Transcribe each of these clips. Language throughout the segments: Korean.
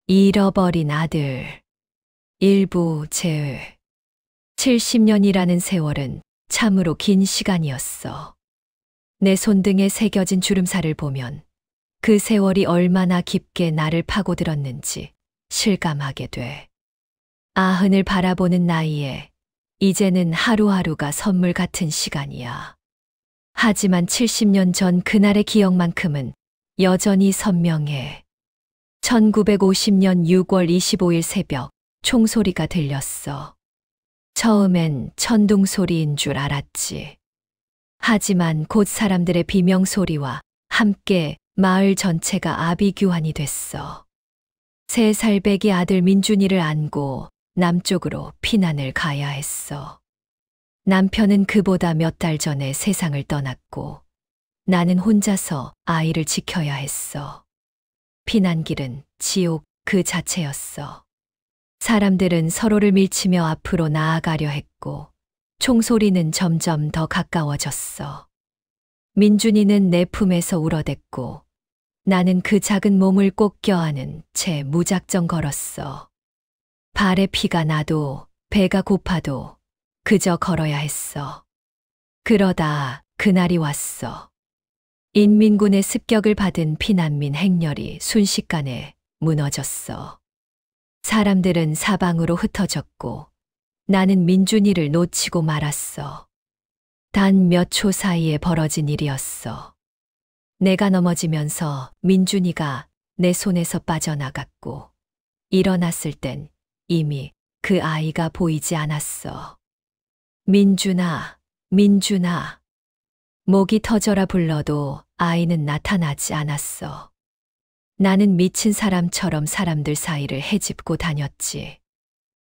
잃어버린 아들. 일부 제외. 70년이라는 세월은 참으로 긴 시간이었어. 내 손등에 새겨진 주름살을 보면 그 세월이 얼마나 깊게 나를 파고들었는지 실감하게 돼. 아흔을 바라보는 나이에 이제는 하루하루가 선물 같은 시간이야. 하지만 70년 전 그날의 기억만큼은 여전히 선명해. 1950년 6월 25일 새벽 총소리가 들렸어. 처음엔 천둥 소리인 줄 알았지. 하지만 곧 사람들의 비명소리와 함께 마을 전체가 아비규환이 됐어. 3살 배기 아들 민준이를 안고 남쪽으로 피난을 가야 했어. 남편은 그보다 몇 달 전에 세상을 떠났고 나는 혼자서 아이를 지켜야 했어. 피난길은 지옥 그 자체였어. 사람들은 서로를 밀치며 앞으로 나아가려 했고 총소리는 점점 더 가까워졌어. 민준이는 내 품에서 울어댔고 나는 그 작은 몸을 꼭 껴안은 채 무작정 걸었어. 발에 피가 나도 배가 고파도 그저 걸어야 했어. 그러다 그날이 왔어. 인민군의 습격을 받은 피난민 행렬이 순식간에 무너졌어. 사람들은 사방으로 흩어졌고 나는 민준이를 놓치고 말았어. 단 몇 초 사이에 벌어진 일이었어. 내가 넘어지면서 민준이가 내 손에서 빠져나갔고 일어났을 땐 이미 그 아이가 보이지 않았어. 민준아, 민준아. 목이 터져라 불러도 아이는 나타나지 않았어. 나는 미친 사람처럼 사람들 사이를 헤집고 다녔지.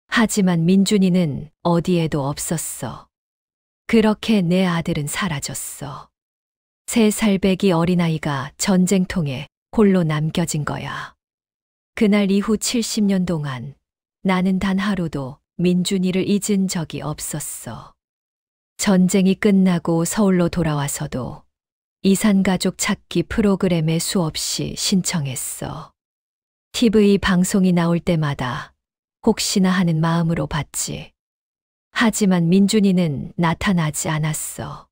하지만 민준이는 어디에도 없었어. 그렇게 내 아들은 사라졌어. 3살 배기 어린아이가 전쟁통에 홀로 남겨진 거야. 그날 이후 70년 동안 나는 단 하루도 민준이를 잊은 적이 없었어. 전쟁이 끝나고 서울로 돌아와서도 이산가족 찾기 프로그램에 수없이 신청했어. TV 방송이 나올 때마다 혹시나 하는 마음으로 봤지. 하지만 민준이는 나타나지 않았어.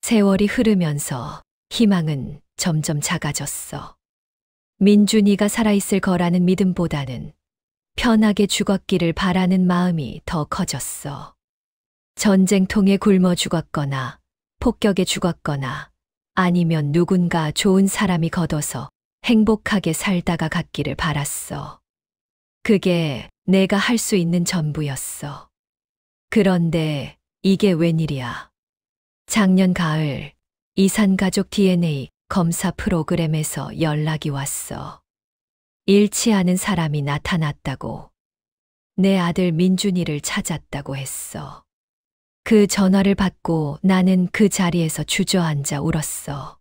세월이 흐르면서 희망은 점점 작아졌어. 민준이가 살아있을 거라는 믿음보다는 편하게 죽었기를 바라는 마음이 더 커졌어. 전쟁통에 굶어 죽었거나 폭격에 죽었거나 아니면 누군가 좋은 사람이 걷어서 행복하게 살다가 갔기를 바랐어. 그게 내가 할 수 있는 전부였어. 그런데 이게 웬일이야. 작년 가을 이산가족 DNA 검사 프로그램에서 연락이 왔어. 잃지 않은 사람이 나타났다고. 내 아들 민준이를 찾았다고 했어. 그 전화를 받고 나는 그 자리에서 주저앉아 울었어.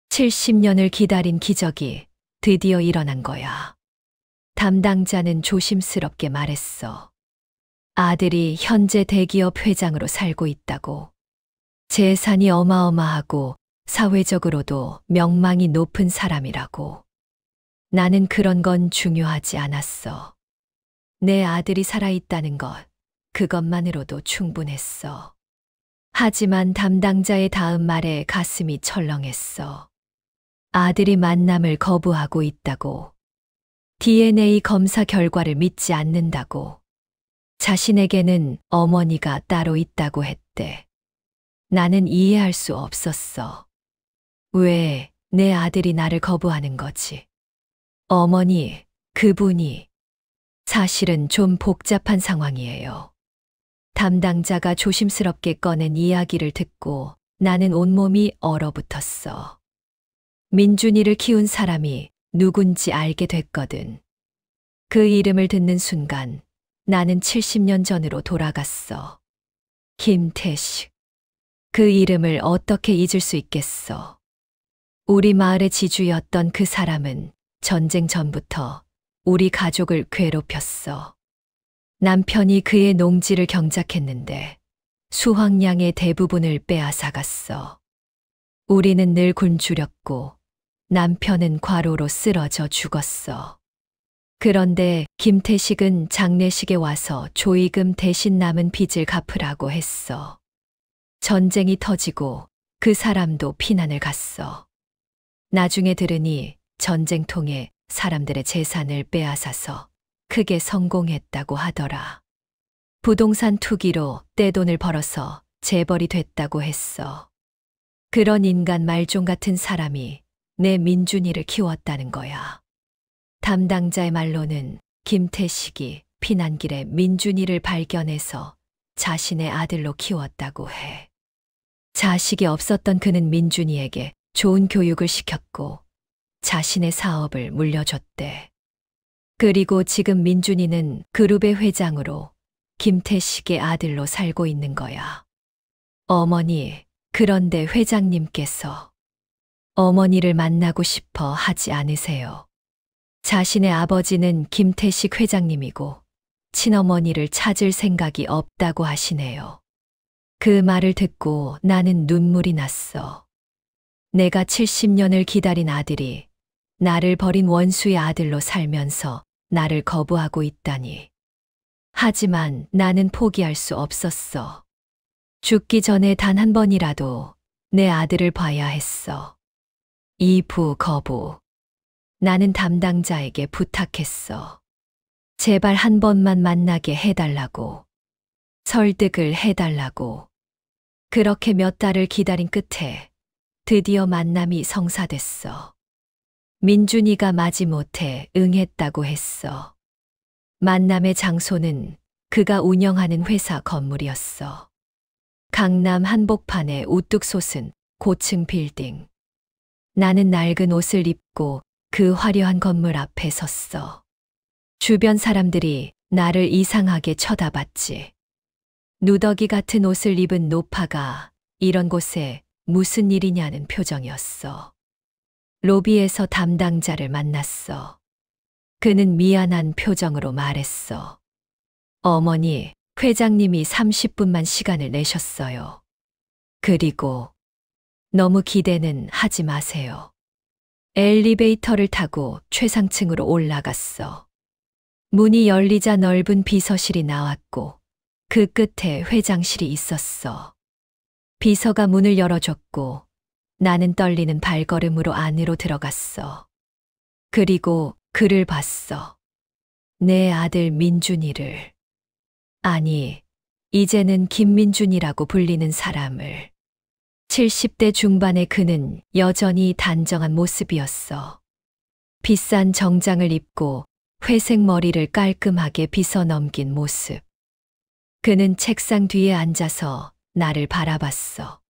70년을 기다린 기적이 드디어 일어난 거야. 담당자는 조심스럽게 말했어. 아들이 현재 대기업 회장으로 살고 있다고. 재산이 어마어마하고 사회적으로도 명망이 높은 사람이라고. 나는 그런 건 중요하지 않았어. 내 아들이 살아있다는 것, 그것만으로도 충분했어. 하지만 담당자의 다음 말에 가슴이 철렁했어. 아들이 만남을 거부하고 있다고. DNA 검사 결과를 믿지 않는다고. 자신에게는 어머니가 따로 있다고 했대. 나는 이해할 수 없었어. 왜 내 아들이 나를 거부하는 거지? 어머니, 그분이. 사실은 좀 복잡한 상황이에요. 담당자가 조심스럽게 꺼낸 이야기를 듣고 나는 온몸이 얼어붙었어. 민준이를 키운 사람이 누군지 알게 됐거든. 그 이름을 듣는 순간 나는 70년 전으로 돌아갔어. 김태식. 그 이름을 어떻게 잊을 수 있겠어. 우리 마을의 지주였던 그 사람은 전쟁 전부터 우리 가족을 괴롭혔어. 남편이 그의 농지를 경작했는데 수확량의 대부분을 빼앗아갔어. 우리는 늘 굶주렸고 남편은 과로로 쓰러져 죽었어. 그런데 김태식은 장례식에 와서 조의금 대신 남은 빚을 갚으라고 했어. 전쟁이 터지고 그 사람도 피난을 갔어. 나중에 들으니 전쟁통에 사람들의 재산을 빼앗아서 크게 성공했다고 하더라. 부동산 투기로 떼돈을 벌어서 재벌이 됐다고 했어. 그런 인간 말종 같은 사람이 내 민준이를 키웠다는 거야. 담당자의 말로는 김태식이 피난길에 민준이를 발견해서 자신의 아들로 키웠다고 해. 자식이 없었던 그는 민준이에게 좋은 교육을 시켰고 자신의 사업을 물려줬대. 그리고 지금 민준이는 그룹의 회장으로 김태식의 아들로 살고 있는 거야. 어머니, 그런데 회장님께서 어머니를 만나고 싶어 하지 않으세요? 자신의 아버지는 김태식 회장님이고 친어머니를 찾을 생각이 없다고 하시네요. 그 말을 듣고 나는 눈물이 났어. 내가 70년을 기다린 아들이 나를 버린 원수의 아들로 살면서 나를 거부하고 있다니. 하지만 나는 포기할 수 없었어. 죽기 전에 단 한 번이라도 내 아들을 봐야 했어. 이부 거부. 나는 담당자에게 부탁했어. 제발 한 번만 만나게 해달라고. 설득을 해달라고. 그렇게 몇 달을 기다린 끝에 드디어 만남이 성사됐어. 민준이가 마지못해 응했다고 했어. 만남의 장소는 그가 운영하는 회사 건물이었어. 강남 한복판에 우뚝 솟은 고층 빌딩. 나는 낡은 옷을 입고 그 화려한 건물 앞에 섰어. 주변 사람들이 나를 이상하게 쳐다봤지. 누더기 같은 옷을 입은 노파가 이런 곳에 무슨 일이냐는 표정이었어. 로비에서 담당자를 만났어. 그는 미안한 표정으로 말했어. 어머니, 회장님이 30분만 시간을 내셨어요. 그리고 너무 기대는 하지 마세요. 엘리베이터를 타고 최상층으로 올라갔어. 문이 열리자 넓은 비서실이 나왔고 그 끝에 회장실이 있었어. 비서가 문을 열어줬고 나는 떨리는 발걸음으로 안으로 들어갔어. 그리고 그를 봤어. 내 아들 민준이를. 아니, 이제는 김민준이라고 불리는 사람을. 70대 중반의 그는 여전히 단정한 모습이었어. 비싼 정장을 입고 회색 머리를 깔끔하게 빗어 넘긴 모습. 그는 책상 뒤에 앉아서 나를 바라봤어.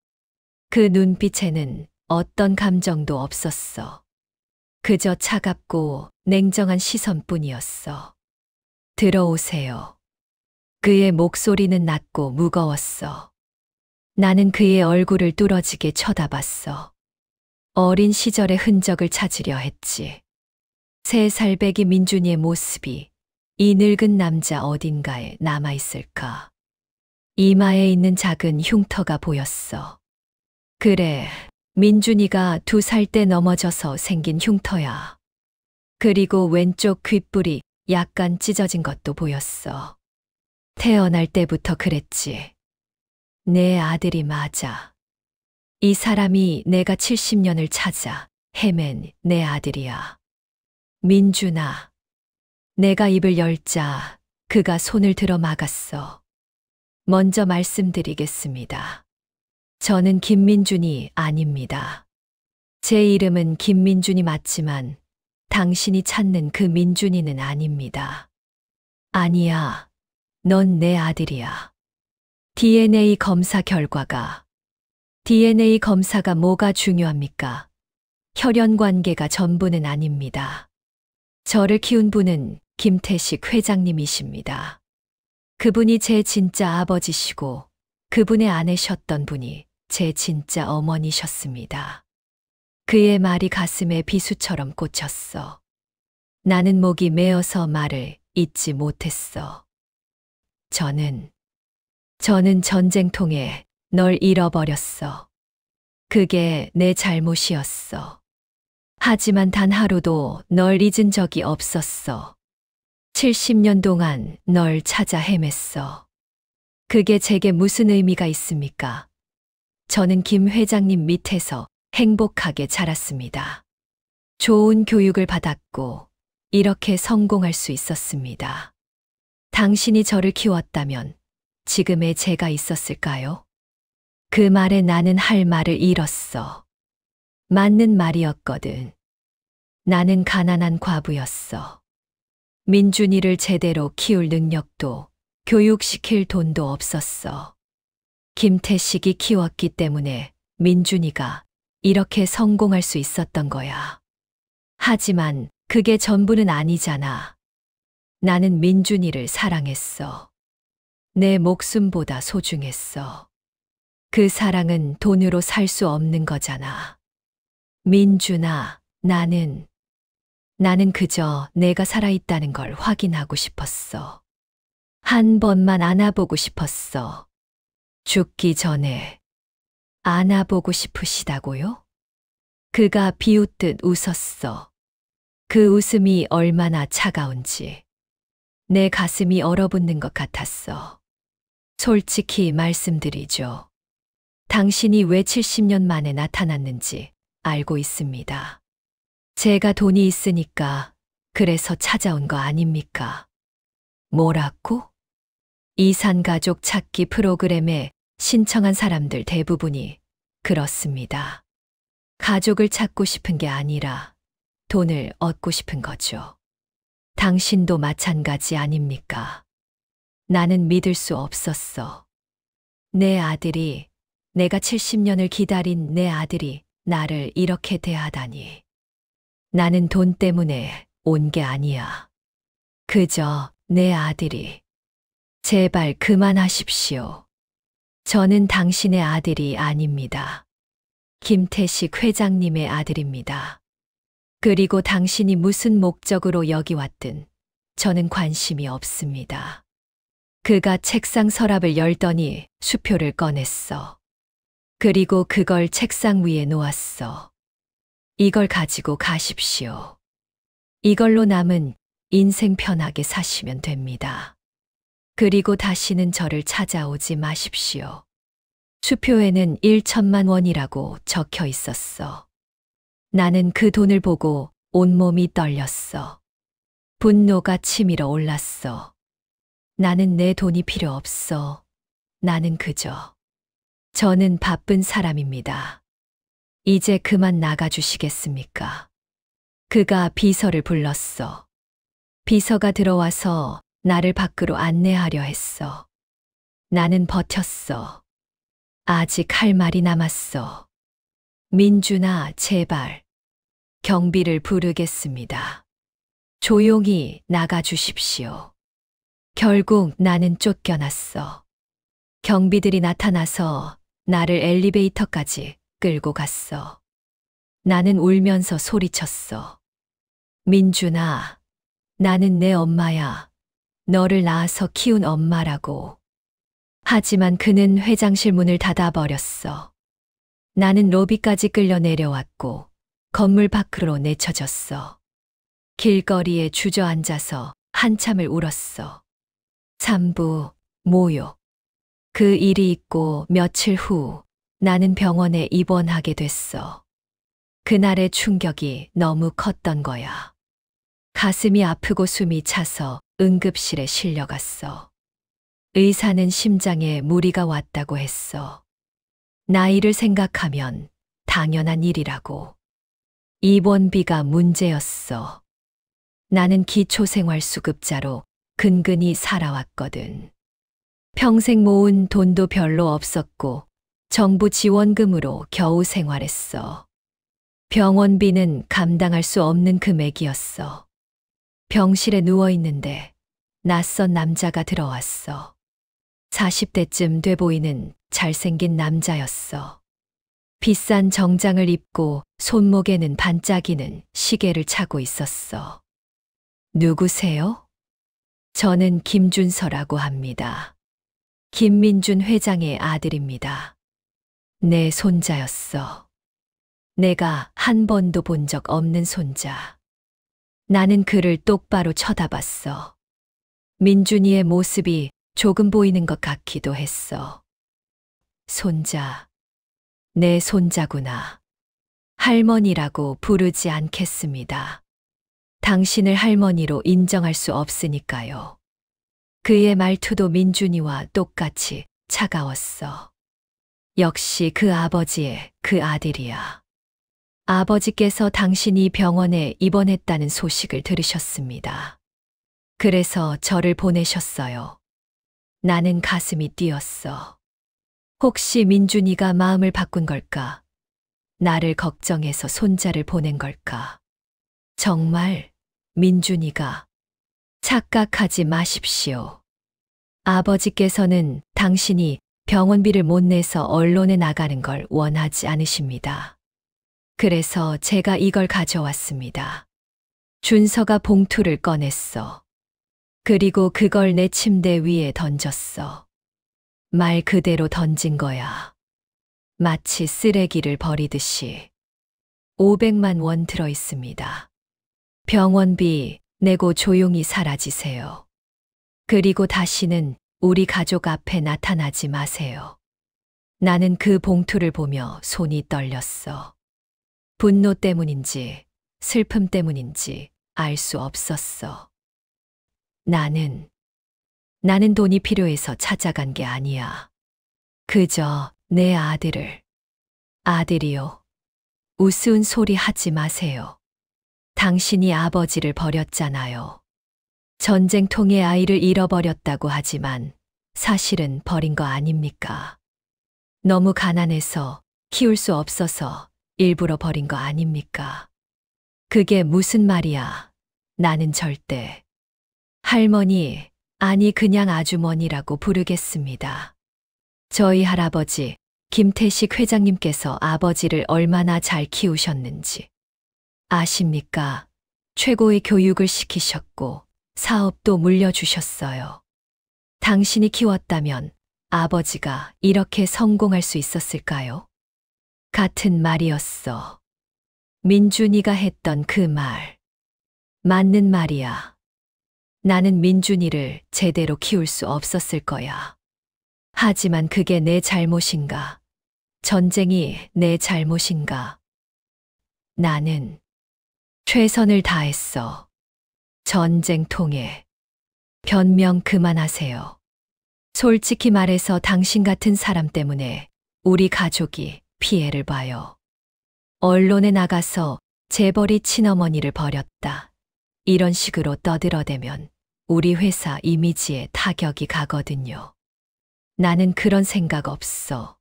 그 눈빛에는 어떤 감정도 없었어. 그저 차갑고 냉정한 시선뿐이었어. 들어오세요. 그의 목소리는 낮고 무거웠어. 나는 그의 얼굴을 뚫어지게 쳐다봤어. 어린 시절의 흔적을 찾으려 했지. 3살배기 민준이의 모습이 이 늙은 남자 어딘가에 남아있을까. 이마에 있는 작은 흉터가 보였어. 그래, 민준이가 2살 때 넘어져서 생긴 흉터야. 그리고 왼쪽 귓불이 약간 찢어진 것도 보였어. 태어날 때부터 그랬지. 내 아들이 맞아. 이 사람이 내가 70년을 찾아 헤맨 내 아들이야. 민준아. 내가 입을 열자 그가 손을 들어 막았어. 먼저 말씀드리겠습니다. 저는 김민준이 아닙니다. 제 이름은 김민준이 맞지만 당신이 찾는 그 민준이는 아닙니다. 아니야. 넌 내 아들이야. DNA 검사 결과가. DNA 검사가 뭐가 중요합니까? 혈연 관계가 전부는 아닙니다. 저를 키운 분은 김태식 회장님이십니다. 그분이 제 진짜 아버지시고 그분의 아내셨던 분이 제 진짜 어머니셨습니다. 그의 말이 가슴에 비수처럼 꽂혔어. 나는 목이 메어서 말을 잇지 못했어. 저는 전쟁통에 널 잃어버렸어. 그게 내 잘못이었어. 하지만 단 하루도 널 잊은 적이 없었어. 70년 동안 널 찾아 헤맸어. 그게 제게 무슨 의미가 있습니까? 저는 김 회장님 밑에서 행복하게 자랐습니다. 좋은 교육을 받았고 이렇게 성공할 수 있었습니다. 당신이 저를 키웠다면 지금의 제가 있었을까요? 그 말에 나는 할 말을 잃었어. 맞는 말이었거든. 나는 가난한 과부였어. 민준이를 제대로 키울 능력도 교육시킬 돈도 없었어. 김태식이 키웠기 때문에 민준이가 이렇게 성공할 수 있었던 거야. 하지만 그게 전부는 아니잖아. 나는 민준이를 사랑했어. 내 목숨보다 소중했어. 그 사랑은 돈으로 살 수 없는 거잖아. 민준아, 나는 그저 내가 살아있다는 걸 확인하고 싶었어. 한 번만 안아보고 싶었어. 죽기 전에 안아보고 싶으시다고요? 그가 비웃듯 웃었어. 그 웃음이 얼마나 차가운지 내 가슴이 얼어붙는 것 같았어. 솔직히 말씀드리죠. 당신이 왜 70년 만에 나타났는지 알고 있습니다. 제가 돈이 있으니까 그래서 찾아온 거 아닙니까? 뭐라고? 이산가족 찾기 프로그램에 신청한 사람들 대부분이 그렇습니다. 가족을 찾고 싶은 게 아니라 돈을 얻고 싶은 거죠. 당신도 마찬가지 아닙니까? 나는 믿을 수 없었어. 내 아들이, 내가 70년을 기다린 내 아들이 나를 이렇게 대하다니. 나는 돈 때문에 온 게 아니야. 그저 내 아들이. 제발 그만하십시오. 저는 당신의 아들이 아닙니다. 김태식 회장님의 아들입니다. 그리고 당신이 무슨 목적으로 여기 왔든 저는 관심이 없습니다. 그가 책상 서랍을 열더니 수표를 꺼냈어. 그리고 그걸 책상 위에 놓았어. 이걸 가지고 가십시오. 이걸로 남은 인생 편하게 사시면 됩니다. 그리고 다시는 저를 찾아오지 마십시오. 수표에는 1천만 원이라고 적혀 있었어. 나는 그 돈을 보고 온몸이 떨렸어. 분노가 치밀어 올랐어. 나는 내 돈이 필요 없어. 나는 그저. 저는 바쁜 사람입니다. 이제 그만 나가주시겠습니까? 그가 비서를 불렀어. 비서가 들어와서 나를 밖으로 안내하려 했어. 나는 버텼어. 아직 할 말이 남았어. 민준아, 제발. 경비를 부르겠습니다. 조용히 나가주십시오. 결국 나는 쫓겨났어. 경비들이 나타나서 나를 엘리베이터까지 끌고 갔어. 나는 울면서 소리쳤어. 민준아, 나는 내 엄마야. 너를 낳아서 키운 엄마라고. 하지만 그는 회장실 문을 닫아버렸어. 나는 로비까지 끌려 내려왔고 건물 밖으로 내쳐졌어. 길거리에 주저앉아서 한참을 울었어. 산부, 모욕. 그 일이 있고 며칠 후 나는 병원에 입원하게 됐어. 그날의 충격이 너무 컸던 거야. 가슴이 아프고 숨이 차서 응급실에 실려갔어. 의사는 심장에 무리가 왔다고 했어. 나이를 생각하면 당연한 일이라고. 입원비가 문제였어. 나는 기초생활수급자로 근근히 살아왔거든. 평생 모은 돈도 별로 없었고 정부 지원금으로 겨우 생활했어. 병원비는 감당할 수 없는 금액이었어. 병실에 누워있는데 낯선 남자가 들어왔어. 40대쯤 돼 보이는 잘생긴 남자였어. 비싼 정장을 입고 손목에는 반짝이는 시계를 차고 있었어. 누구세요? 저는 김준서라고 합니다. 김민준 회장의 아들입니다. 내 손자였어. 내가 한 번도 본 적 없는 손자. 나는 그를 똑바로 쳐다봤어. 민준이의 모습이 조금 보이는 것 같기도 했어. 손자, 내 손자구나. 할머니라고 부르지 않겠습니다. 당신을 할머니로 인정할 수 없으니까요. 그의 말투도 민준이와 똑같이 차가웠어. 역시 그 아버지의 그 아들이야. 아버지께서 당신이 병원에 입원했다는 소식을 들으셨습니다. 그래서 저를 보내셨어요. 나는 가슴이 뛰었어. 혹시 민준이가 마음을 바꾼 걸까? 나를 걱정해서 손자를 보낸 걸까? 정말 민준이가 착각하지 마십시오. 아버지께서는 당신이 병원비를 못 내서 언론에 나가는 걸 원하지 않으십니다. 그래서 제가 이걸 가져왔습니다. 준서가 봉투를 꺼냈어. 그리고 그걸 내 침대 위에 던졌어. 말 그대로 던진 거야. 마치 쓰레기를 버리듯이. 500만 원 들어 있습니다. 병원비 내고 조용히 사라지세요. 그리고 다시는 우리 가족 앞에 나타나지 마세요. 나는 그 봉투를 보며 손이 떨렸어. 분노 때문인지 슬픔 때문인지 알 수 없었어. 나는 돈이 필요해서 찾아간 게 아니야. 그저 내 아들을. 아들이요. 우스운 소리 하지 마세요. 당신이 아버지를 버렸잖아요. 전쟁통에 아이를 잃어버렸다고 하지만 사실은 버린 거 아닙니까? 너무 가난해서 키울 수 없어서 일부러 버린 거 아닙니까? 그게 무슨 말이야? 나는 절대 할머니, 아니 그냥 아주머니라고 부르겠습니다. 저희 할아버지 김태식 회장님께서 아버지를 얼마나 잘 키우셨는지 아십니까? 최고의 교육을 시키셨고 사업도 물려주셨어요. 당신이 키웠다면 아버지가 이렇게 성공할 수 있었을까요? 같은 말이었어. 민준이가 했던 그 말. 맞는 말이야. 나는 민준이를 제대로 키울 수 없었을 거야. 하지만 그게 내 잘못인가? 전쟁이 내 잘못인가? 나는 최선을 다했어. 전쟁통에. 변명 그만하세요. 솔직히 말해서 당신 같은 사람 때문에 우리 가족이 피해를 봐요. 언론에 나가서 재벌이 친어머니를 버렸다. 이런 식으로 떠들어대면 우리 회사 이미지에 타격이 가거든요. 나는 그런 생각 없어.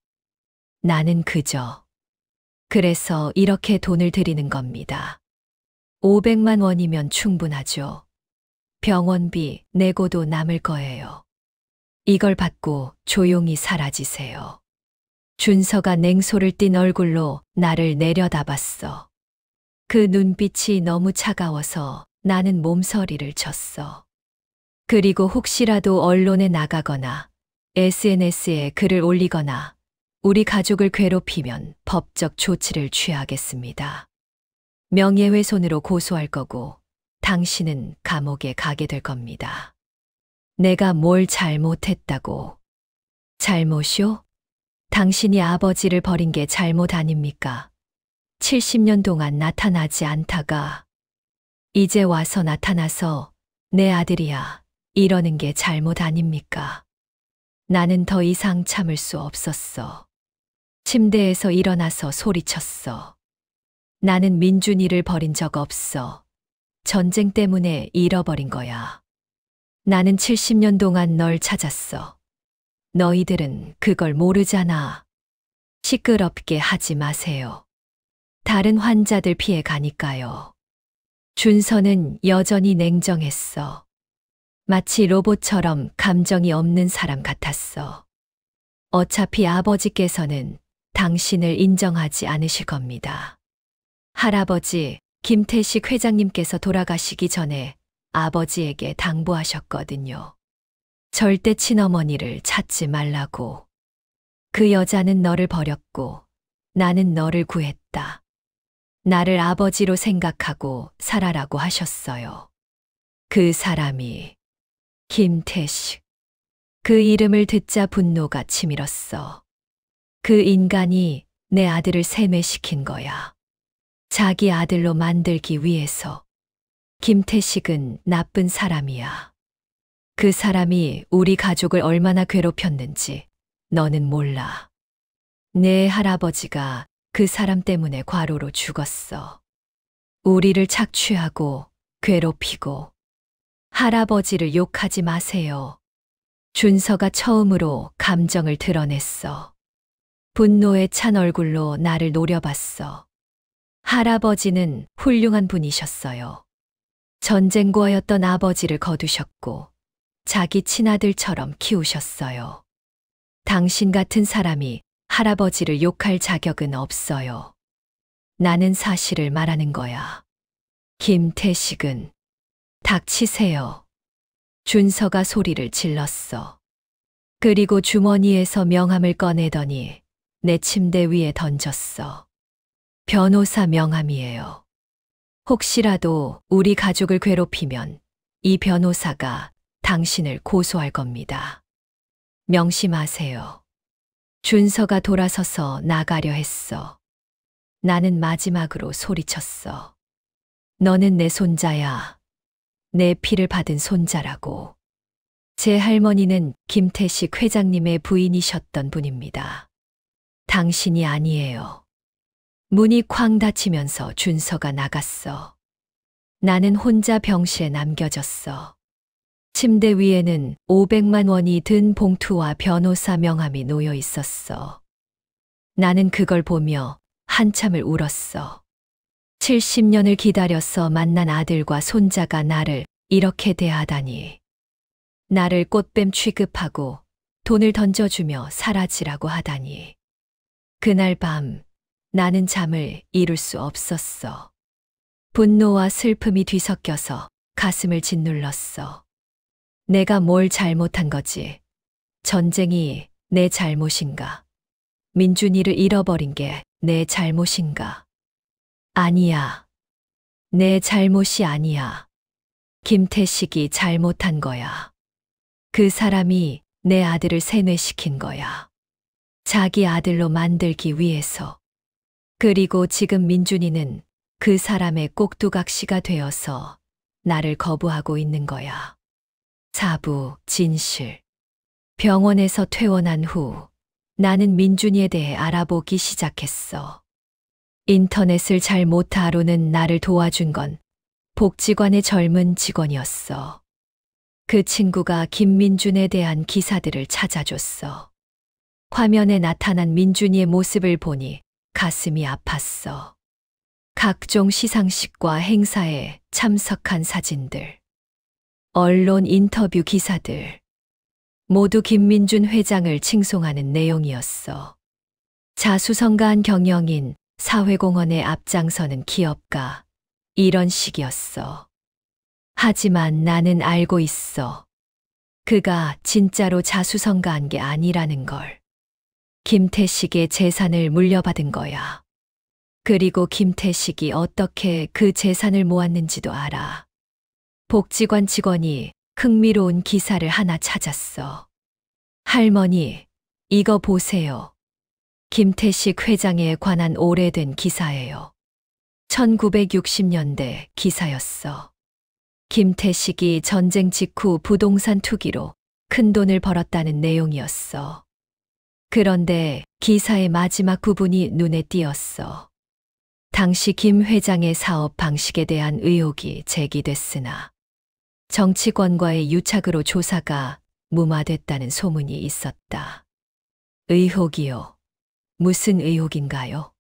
나는 그래서 이렇게 돈을 드리는 겁니다. 500만 원이면 충분하죠. 병원비 내고도 남을 거예요. 이걸 받고 조용히 사라지세요. 준서가 냉소를 띤 얼굴로 나를 내려다봤어. 그 눈빛이 너무 차가워서 나는 몸서리를 쳤어. 그리고 혹시라도 언론에 나가거나 SNS에 글을 올리거나 우리 가족을 괴롭히면 법적 조치를 취하겠습니다. 명예훼손으로 고소할 거고 당신은 감옥에 가게 될 겁니다. 내가 뭘 잘못했다고? 잘못이요? 당신이 아버지를 버린 게 잘못 아닙니까? 70년 동안 나타나지 않다가 이제 와서 나타나서 내 아들이야 이러는 게 잘못 아닙니까? 나는 더 이상 참을 수 없었어. 침대에서 일어나서 소리쳤어. 나는 민준이를 버린 적 없어. 전쟁 때문에 잃어버린 거야. 나는 70년 동안 널 찾았어. 너희들은 그걸 모르잖아. 시끄럽게 하지 마세요. 다른 환자들 피해 가니까요. 준서는 여전히 냉정했어. 마치 로봇처럼 감정이 없는 사람 같았어. 어차피 아버지께서는 당신을 인정하지 않으실 겁니다. 할아버지 김태식 회장님께서 돌아가시기 전에 아버지에게 당부하셨거든요. 절대 친어머니를 찾지 말라고. 그 여자는 너를 버렸고 나는 너를 구했다. 나를 아버지로 생각하고 살아라고 하셨어요. 그 사람이 김태식. 그 이름을 듣자 분노가 치밀었어. 그 인간이 내 아들을 세뇌시킨 거야. 자기 아들로 만들기 위해서. 김태식은 나쁜 사람이야. 그 사람이 우리 가족을 얼마나 괴롭혔는지 너는 몰라. 내 할아버지가 그 사람 때문에 과로로 죽었어. 우리를 착취하고 괴롭히고. 할아버지를 욕하지 마세요. 준서가 처음으로 감정을 드러냈어. 분노에 찬 얼굴로 나를 노려봤어. 할아버지는 훌륭한 분이셨어요. 전쟁고였던 아버지를 거두셨고 자기 친아들처럼 키우셨어요. 당신 같은 사람이 할아버지를 욕할 자격은 없어요. 나는 사실을 말하는 거야. 김태식은. 닥치세요. 준서가 소리를 질렀어. 그리고 주머니에서 명함을 꺼내더니 내 침대 위에 던졌어. 변호사 명함이에요. 혹시라도 우리 가족을 괴롭히면 이 변호사가 당신을 고소할 겁니다. 명심하세요. 준서가 돌아서서 나가려 했어. 나는 마지막으로 소리쳤어. 너는 내 손자야. 내 피를 받은 손자라고. 제 할머니는 김태식 회장님의 부인이셨던 분입니다. 당신이 아니에요. 문이 쾅 닫히면서 준서가 나갔어. 나는 혼자 병실에 남겨졌어. 침대 위에는 500만 원이 든 봉투와 변호사 명함이 놓여 있었어. 나는 그걸 보며 한참을 울었어. 70년을 기다려서 만난 아들과 손자가 나를 이렇게 대하다니. 나를 꽃뱀 취급하고 돈을 던져주며 사라지라고 하다니. 그날 밤 나는 잠을 이룰 수 없었어. 분노와 슬픔이 뒤섞여서 가슴을 짓눌렀어. 내가 뭘 잘못한 거지? 전쟁이 내 잘못인가? 민준이를 잃어버린 게 내 잘못인가? 아니야. 내 잘못이 아니야. 김태식이 잘못한 거야. 그 사람이 내 아들을 세뇌시킨 거야. 자기 아들로 만들기 위해서. 그리고 지금 민준이는 그 사람의 꼭두각시가 되어서 나를 거부하고 있는 거야. 사부, 진실. 병원에서 퇴원한 후 나는 민준이에 대해 알아보기 시작했어. 인터넷을 잘 못하루는 나를 도와준 건 복지관의 젊은 직원이었어. 그 친구가 김민준에 대한 기사들을 찾아줬어. 화면에 나타난 민준이의 모습을 보니 가슴이 아팠어. 각종 시상식과 행사에 참석한 사진들, 언론 인터뷰 기사들, 모두 김민준 회장을 칭송하는 내용이었어. 자수성가한 경영인, 사회공헌에 앞장서는 기업가, 이런 식이었어. 하지만 나는 알고 있어. 그가 진짜로 자수성가한 게 아니라는 걸. 김태식의 재산을 물려받은 거야. 그리고 김태식이 어떻게 그 재산을 모았는지도 알아. 복지관 직원이 흥미로운 기사를 하나 찾았어. 할머니, 이거 보세요. 김태식 회장에 관한 오래된 기사예요. 1960년대 기사였어. 김태식이 전쟁 직후 부동산 투기로 큰 돈을 벌었다는 내용이었어. 그런데 기사의 마지막 부분이 눈에 띄었어. 당시 김 회장의 사업 방식에 대한 의혹이 제기됐으나 정치권과의 유착으로 조사가 무마됐다는 소문이 있었다. 의혹이요. 무슨 의혹인가요?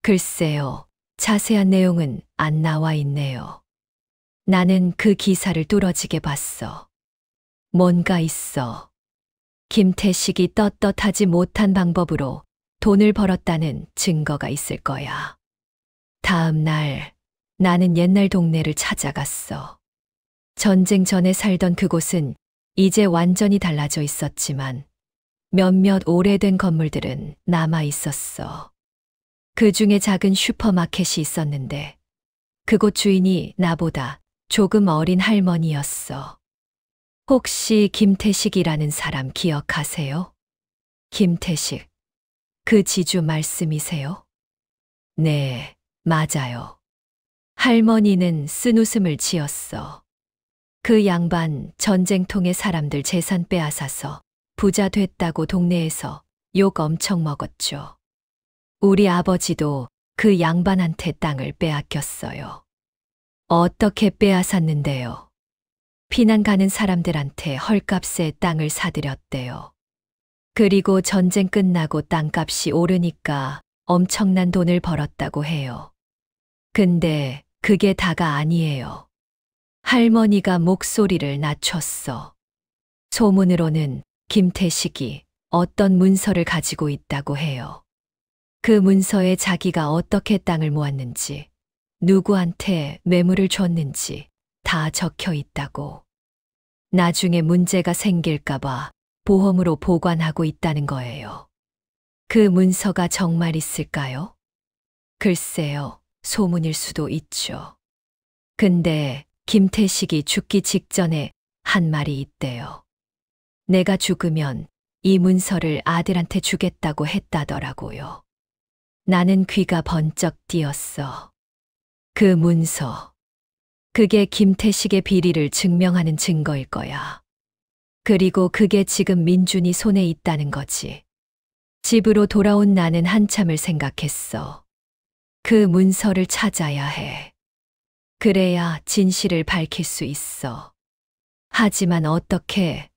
글쎄요. 자세한 내용은 안 나와 있네요. 나는 그 기사를 뚫어지게 봤어. 뭔가 있어. 김태식이 떳떳하지 못한 방법으로 돈을 벌었다는 증거가 있을 거야. 다음 날 나는 옛날 동네를 찾아갔어. 전쟁 전에 살던 그곳은 이제 완전히 달라져 있었지만 몇몇 오래된 건물들은 남아 있었어. 그 중에 작은 슈퍼마켓이 있었는데 그곳 주인이 나보다 조금 어린 할머니였어. 혹시 김태식이라는 사람 기억하세요? 김태식, 그 지주 말씀이세요? 네, 맞아요. 할머니는 쓴웃음을 지었어. 그 양반 전쟁통에 사람들 재산 빼앗아서 부자 됐다고 동네에서 욕 엄청 먹었죠. 우리 아버지도 그 양반한테 땅을 빼앗겼어요. 어떻게 빼앗았는데요? 피난 가는 사람들한테 헐값에 땅을 사들였대요. 그리고 전쟁 끝나고 땅값이 오르니까 엄청난 돈을 벌었다고 해요. 근데 그게 다가 아니에요. 할머니가 목소리를 낮췄어. 소문으로는 김태식이 어떤 문서를 가지고 있다고 해요. 그 문서에 자기가 어떻게 땅을 모았는지, 누구한테 매물을 줬는지 다 적혀 있다고. 나중에 문제가 생길까봐 보험으로 보관하고 있다는 거예요. 그 문서가 정말 있을까요? 글쎄요, 소문일 수도 있죠. 근데 김태식이 죽기 직전에 한 말이 있대요. 내가 죽으면 이 문서를 아들한테 주겠다고 했다더라고요. 나는 귀가 번쩍 뛰었어. 그 문서. 그게 김태식의 비리를 증명하는 증거일 거야. 그리고 그게 지금 민준이 손에 있다는 거지. 집으로 돌아온 나는 한참을 생각했어. 그 문서를 찾아야 해. 그래야 진실을 밝힐 수 있어. 하지만 어떻게?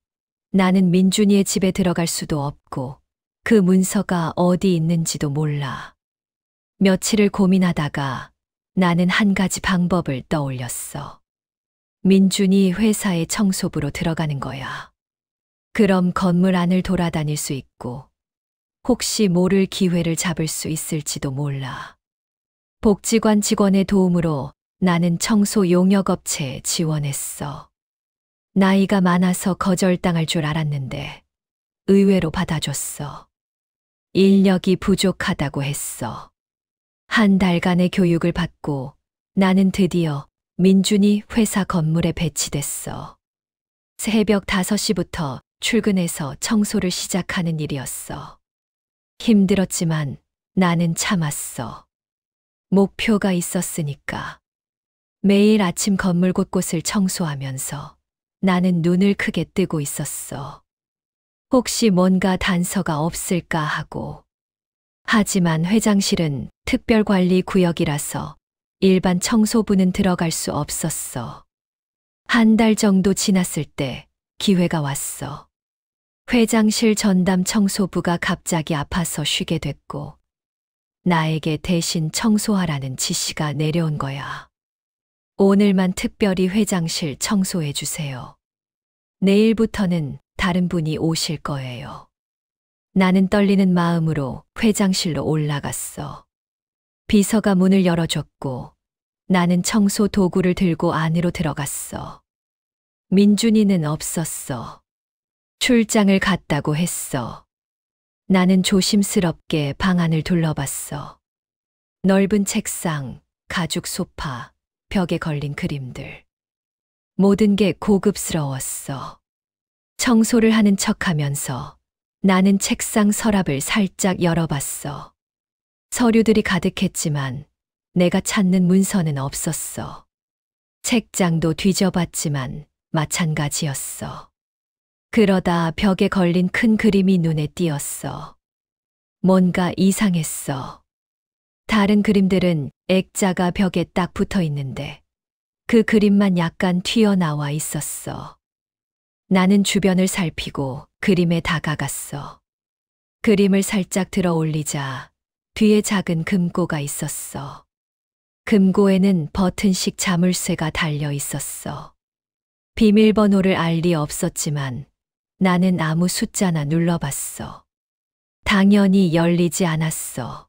나는 민준이의 집에 들어갈 수도 없고 그 문서가 어디 있는지도 몰라. 며칠을 고민하다가 나는 한 가지 방법을 떠올렸어. 민준이 회사의 청소부로 들어가는 거야. 그럼 건물 안을 돌아다닐 수 있고 혹시 모를 기회를 잡을 수 있을지도 몰라. 복지관 직원의 도움으로 나는 청소 용역업체에 지원했어. 나이가 많아서 거절당할 줄 알았는데 의외로 받아줬어. 인력이 부족하다고 했어. 한 달간의 교육을 받고 나는 드디어 민준이 회사 건물에 배치됐어. 새벽 5시부터 출근해서 청소를 시작하는 일이었어. 힘들었지만 나는 참았어. 목표가 있었으니까. 매일 아침 건물 곳곳을 청소하면서 나는 눈을 크게 뜨고 있었어. 혹시 뭔가 단서가 없을까 하고. 하지만 회장실은 특별관리구역이라서 일반 청소부는 들어갈 수 없었어. 한 달 정도 지났을 때 기회가 왔어. 회장실 전담 청소부가 갑자기 아파서 쉬게 됐고 나에게 대신 청소하라는 지시가 내려온 거야. 오늘만 특별히 회장실 청소해 주세요. 내일부터는 다른 분이 오실 거예요. 나는 떨리는 마음으로 회장실로 올라갔어. 비서가 문을 열어줬고 나는 청소 도구를 들고 안으로 들어갔어. 민준이는 없었어. 출장을 갔다고 했어. 나는 조심스럽게 방 안을 둘러봤어. 넓은 책상, 가죽 소파, 벽에 걸린 그림들. 모든 게 고급스러웠어. 청소를 하는 척하면서 나는 책상 서랍을 살짝 열어봤어. 서류들이 가득했지만 내가 찾는 문서는 없었어. 책장도 뒤져봤지만 마찬가지였어. 그러다 벽에 걸린 큰 그림이 눈에 띄었어. 뭔가 이상했어. 다른 그림들은 액자가 벽에 딱 붙어 있는데 그 그림만 약간 튀어나와 있었어. 나는 주변을 살피고 그림에 다가갔어. 그림을 살짝 들어 올리자 뒤에 작은 금고가 있었어. 금고에는 버튼식 자물쇠가 달려 있었어. 비밀번호를 알 리 없었지만 나는 아무 숫자나 눌러봤어. 당연히 열리지 않았어.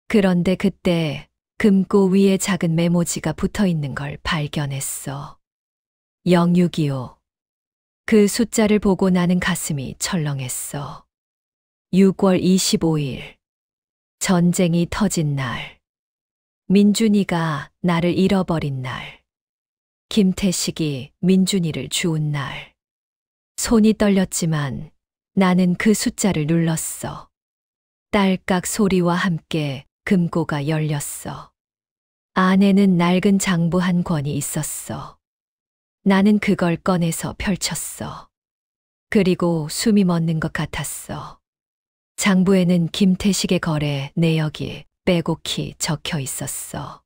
그런데 그때 금고 위에 작은 메모지가 붙어 있는 걸 발견했어. 0625. 그 숫자를 보고 나는 가슴이 철렁했어. 6월 25일. 전쟁이 터진 날. 민준이가 나를 잃어버린 날. 김태식이 민준이를 주운 날. 손이 떨렸지만 나는 그 숫자를 눌렀어. 딸깍 소리와 함께 금고가 열렸어. 안에는 낡은 장부 한 권이 있었어. 나는 그걸 꺼내서 펼쳤어. 그리고 숨이 멎는 것 같았어. 장부에는 김태식의 거래 내역이 빼곡히 적혀 있었어.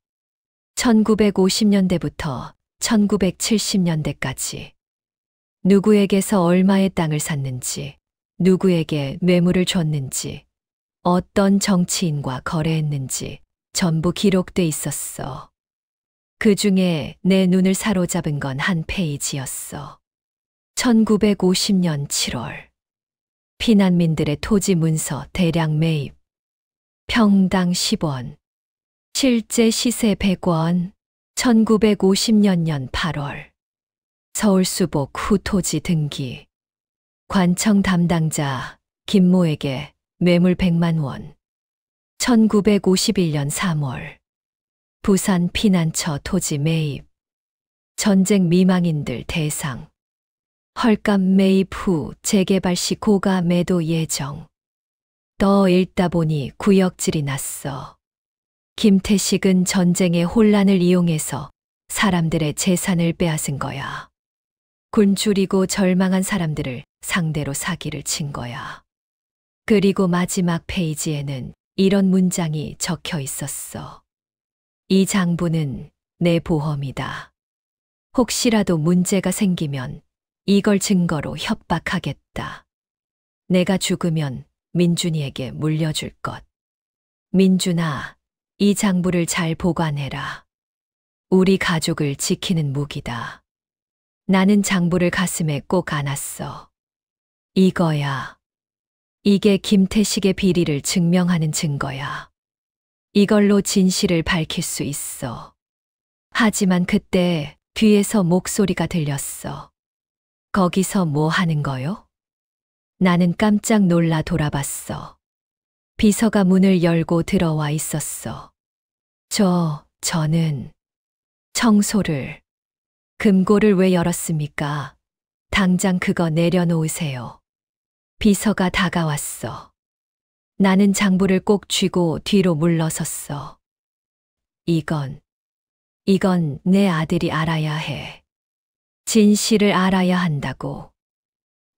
1950년대부터 1970년대까지 누구에게서 얼마의 땅을 샀는지, 누구에게 뇌물을 줬는지, 어떤 정치인과 거래했는지 전부 기록돼 있었어. 그 중에 내 눈을 사로잡은 건 한 페이지였어. 1950년 7월. 피난민들의 토지 문서 대량 매입. 평당 10원. 실제 시세 100원. 1950년 8월. 서울수복 후 토지 등기. 관청 담당자 김모에게 매물 100만 원. 1951년 3월. 부산 피난처 토지 매입. 전쟁 미망인들 대상. 헐값 매입 후 재개발 시 고가 매도 예정. 더 읽다 보니 구역질이 났어. 김태식은 전쟁의 혼란을 이용해서 사람들의 재산을 빼앗은 거야. 굶주리고 절망한 사람들을 상대로 사기를 친 거야. 그리고 마지막 페이지에는 이런 문장이 적혀 있었어. 이 장부는 내 보험이다. 혹시라도 문제가 생기면 이걸 증거로 협박하겠다. 내가 죽으면 민준이에게 물려줄 것. 민준아, 이 장부를 잘 보관해라. 우리 가족을 지키는 무기다. 나는 장부를 가슴에 꼭 안았어. 이거야. 이게 김태식의 비리를 증명하는 증거야. 이걸로 진실을 밝힐 수 있어. 하지만 그때 뒤에서 목소리가 들렸어. 거기서 뭐 하는 거요? 나는 깜짝 놀라 돌아봤어. 비서가 문을 열고 들어와 있었어. 저는 청소를. 금고를 왜 열었습니까? 당장 그거 내려놓으세요. 비서가 다가왔어. 나는 장부를 꼭 쥐고 뒤로 물러섰어. 이건 내 아들이 알아야 해. 진실을 알아야 한다고.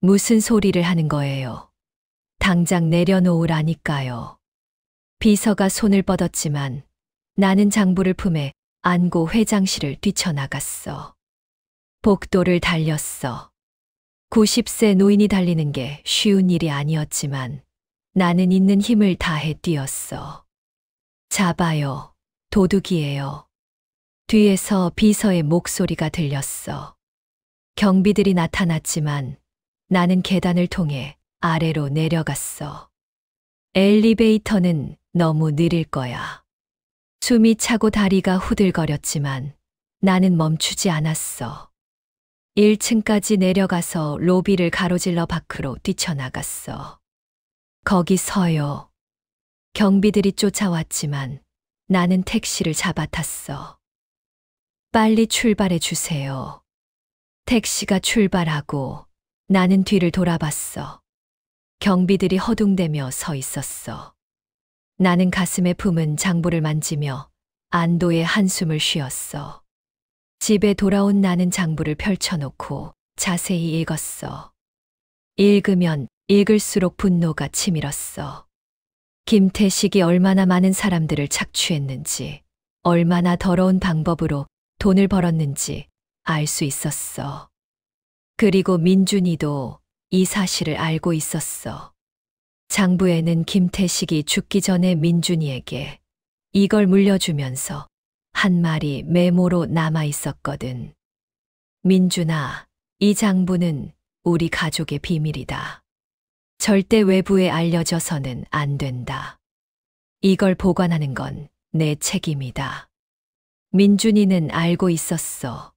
무슨 소리를 하는 거예요? 당장 내려놓으라니까요. 비서가 손을 뻗었지만 나는 장부를 품에 안고 회장실을 뛰쳐나갔어. 복도를 달렸어. 90세 노인이 달리는 게 쉬운 일이 아니었지만 나는 있는 힘을 다해 뛰었어. 잡아요. 도둑이에요. 뒤에서 비서의 목소리가 들렸어. 경비들이 나타났지만 나는 계단을 통해 아래로 내려갔어. 엘리베이터는 너무 느릴 거야. 숨이 차고 다리가 후들거렸지만 나는 멈추지 않았어. 1층까지 내려가서 로비를 가로질러 밖으로 뛰쳐나갔어. 거기 서요. 경비들이 쫓아왔지만 나는 택시를 잡아탔어. 빨리 출발해 주세요. 택시가 출발하고 나는 뒤를 돌아봤어. 경비들이 허둥대며 서 있었어. 나는 가슴에 품은 장부를 만지며 안도의 한숨을 쉬었어. 집에 돌아온 나는 장부를 펼쳐놓고 자세히 읽었어. 읽으면 읽을수록 분노가 치밀었어. 김태식이 얼마나 많은 사람들을 착취했는지, 얼마나 더러운 방법으로 돈을 벌었는지 알 수 있었어. 그리고 민준이도 이 사실을 알고 있었어. 장부에는 김태식이 죽기 전에 민준이에게 이걸 물려주면서 한 말이 메모로 남아 있었거든. 민준아, 이 장부는 우리 가족의 비밀이다. 절대 외부에 알려져서는 안 된다. 이걸 보관하는 건 내 책임이다. 민준이는 알고 있었어.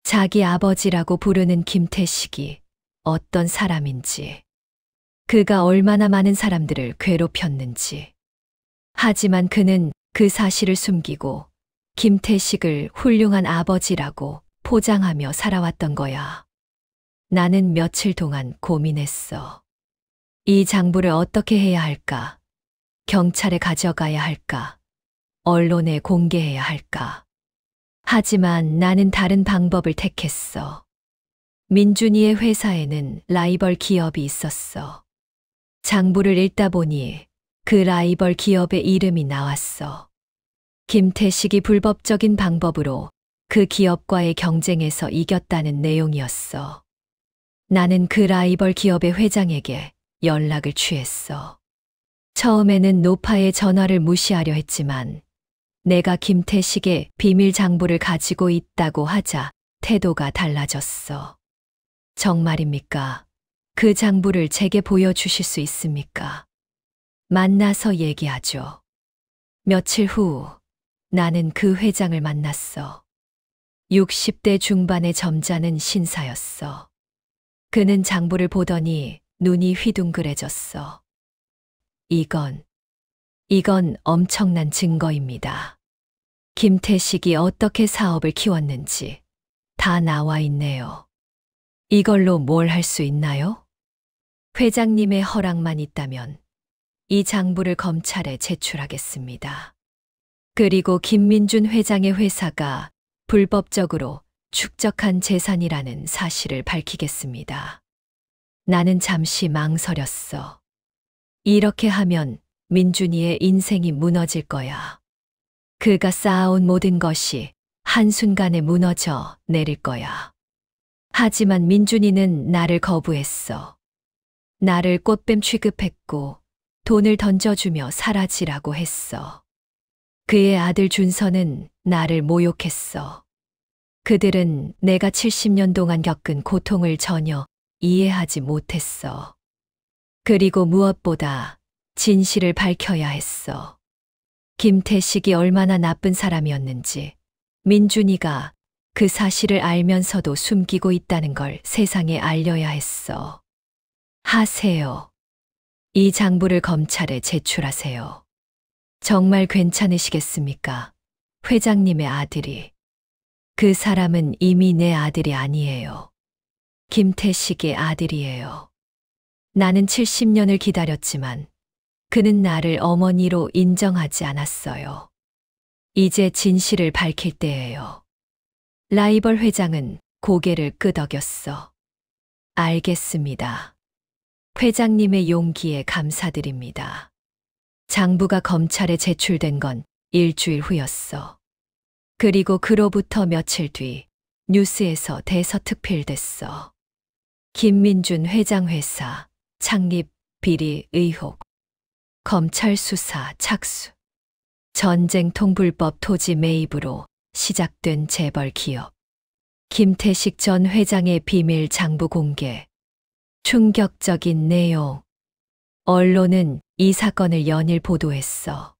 자기 아버지라고 부르는 김태식이 어떤 사람인지, 그가 얼마나 많은 사람들을 괴롭혔는지. 하지만 그는 그 사실을 숨기고 김태식을 훌륭한 아버지라고 포장하며 살아왔던 거야. 나는 며칠 동안 고민했어. 이 장부를 어떻게 해야 할까? 경찰에 가져가야 할까? 언론에 공개해야 할까? 하지만 나는 다른 방법을 택했어. 민준이의 회사에는 라이벌 기업이 있었어. 장부를 읽다 보니 그 라이벌 기업의 이름이 나왔어. 김태식이 불법적인 방법으로 그 기업과의 경쟁에서 이겼다는 내용이었어. 나는 그 라이벌 기업의 회장에게 연락을 취했어. 처음에는 노파의 전화를 무시하려 했지만 내가 김태식의 비밀 장부를 가지고 있다고 하자 태도가 달라졌어. 정말입니까? 그 장부를 제게 보여주실 수 있습니까? 만나서 얘기하죠. 며칠 후 나는 그 회장을 만났어. 60대 중반의 점잖은 신사였어. 그는 장부를 보더니 눈이 휘둥그레졌어. 이건 엄청난 증거입니다. 김태식이 어떻게 사업을 키웠는지 다 나와 있네요. 이걸로 뭘 할 수 있나요? 회장님의 허락만 있다면 이 장부를 검찰에 제출하겠습니다. 그리고 김민준 회장의 회사가 불법적으로 축적한 재산이라는 사실을 밝히겠습니다. 나는 잠시 망설였어. 이렇게 하면 민준이의 인생이 무너질 거야. 그가 쌓아온 모든 것이 한순간에 무너져 내릴 거야. 하지만 민준이는 나를 거부했어. 나를 꽃뱀 취급했고 돈을 던져주며 사라지라고 했어. 그의 아들 준서는 나를 모욕했어. 그들은 내가 70년 동안 겪은 고통을 전혀 이해하지 못했어. 그리고 무엇보다 진실을 밝혀야 했어. 김태식이 얼마나 나쁜 사람이었는지, 민준이가 그 사실을 알면서도 숨기고 있다는 걸 세상에 알려야 했어. 하세요. 이 장부를 검찰에 제출하세요. 정말 괜찮으시겠습니까? 회장님의 아들이. 그 사람은 이미 내 아들이 아니에요. 김태식의 아들이에요. 나는 70년을 기다렸지만 그는 나를 어머니로 인정하지 않았어요. 이제 진실을 밝힐 때예요. 라이벌 회장은 고개를 끄덕였어. 알겠습니다. 회장님의 용기에 감사드립니다. 장부가 검찰에 제출된 건 일주일 후였어. 그리고 그로부터 며칠 뒤 뉴스에서 대서특필됐어. 김민준 회장 회사 창립 비리 의혹. 검찰 수사 착수. 전쟁통 불법 토지 매입으로 시작된 재벌 기업. 김태식 전 회장의 비밀 장부 공개. 충격적인 내용. 언론은 이 사건을 연일 보도했어.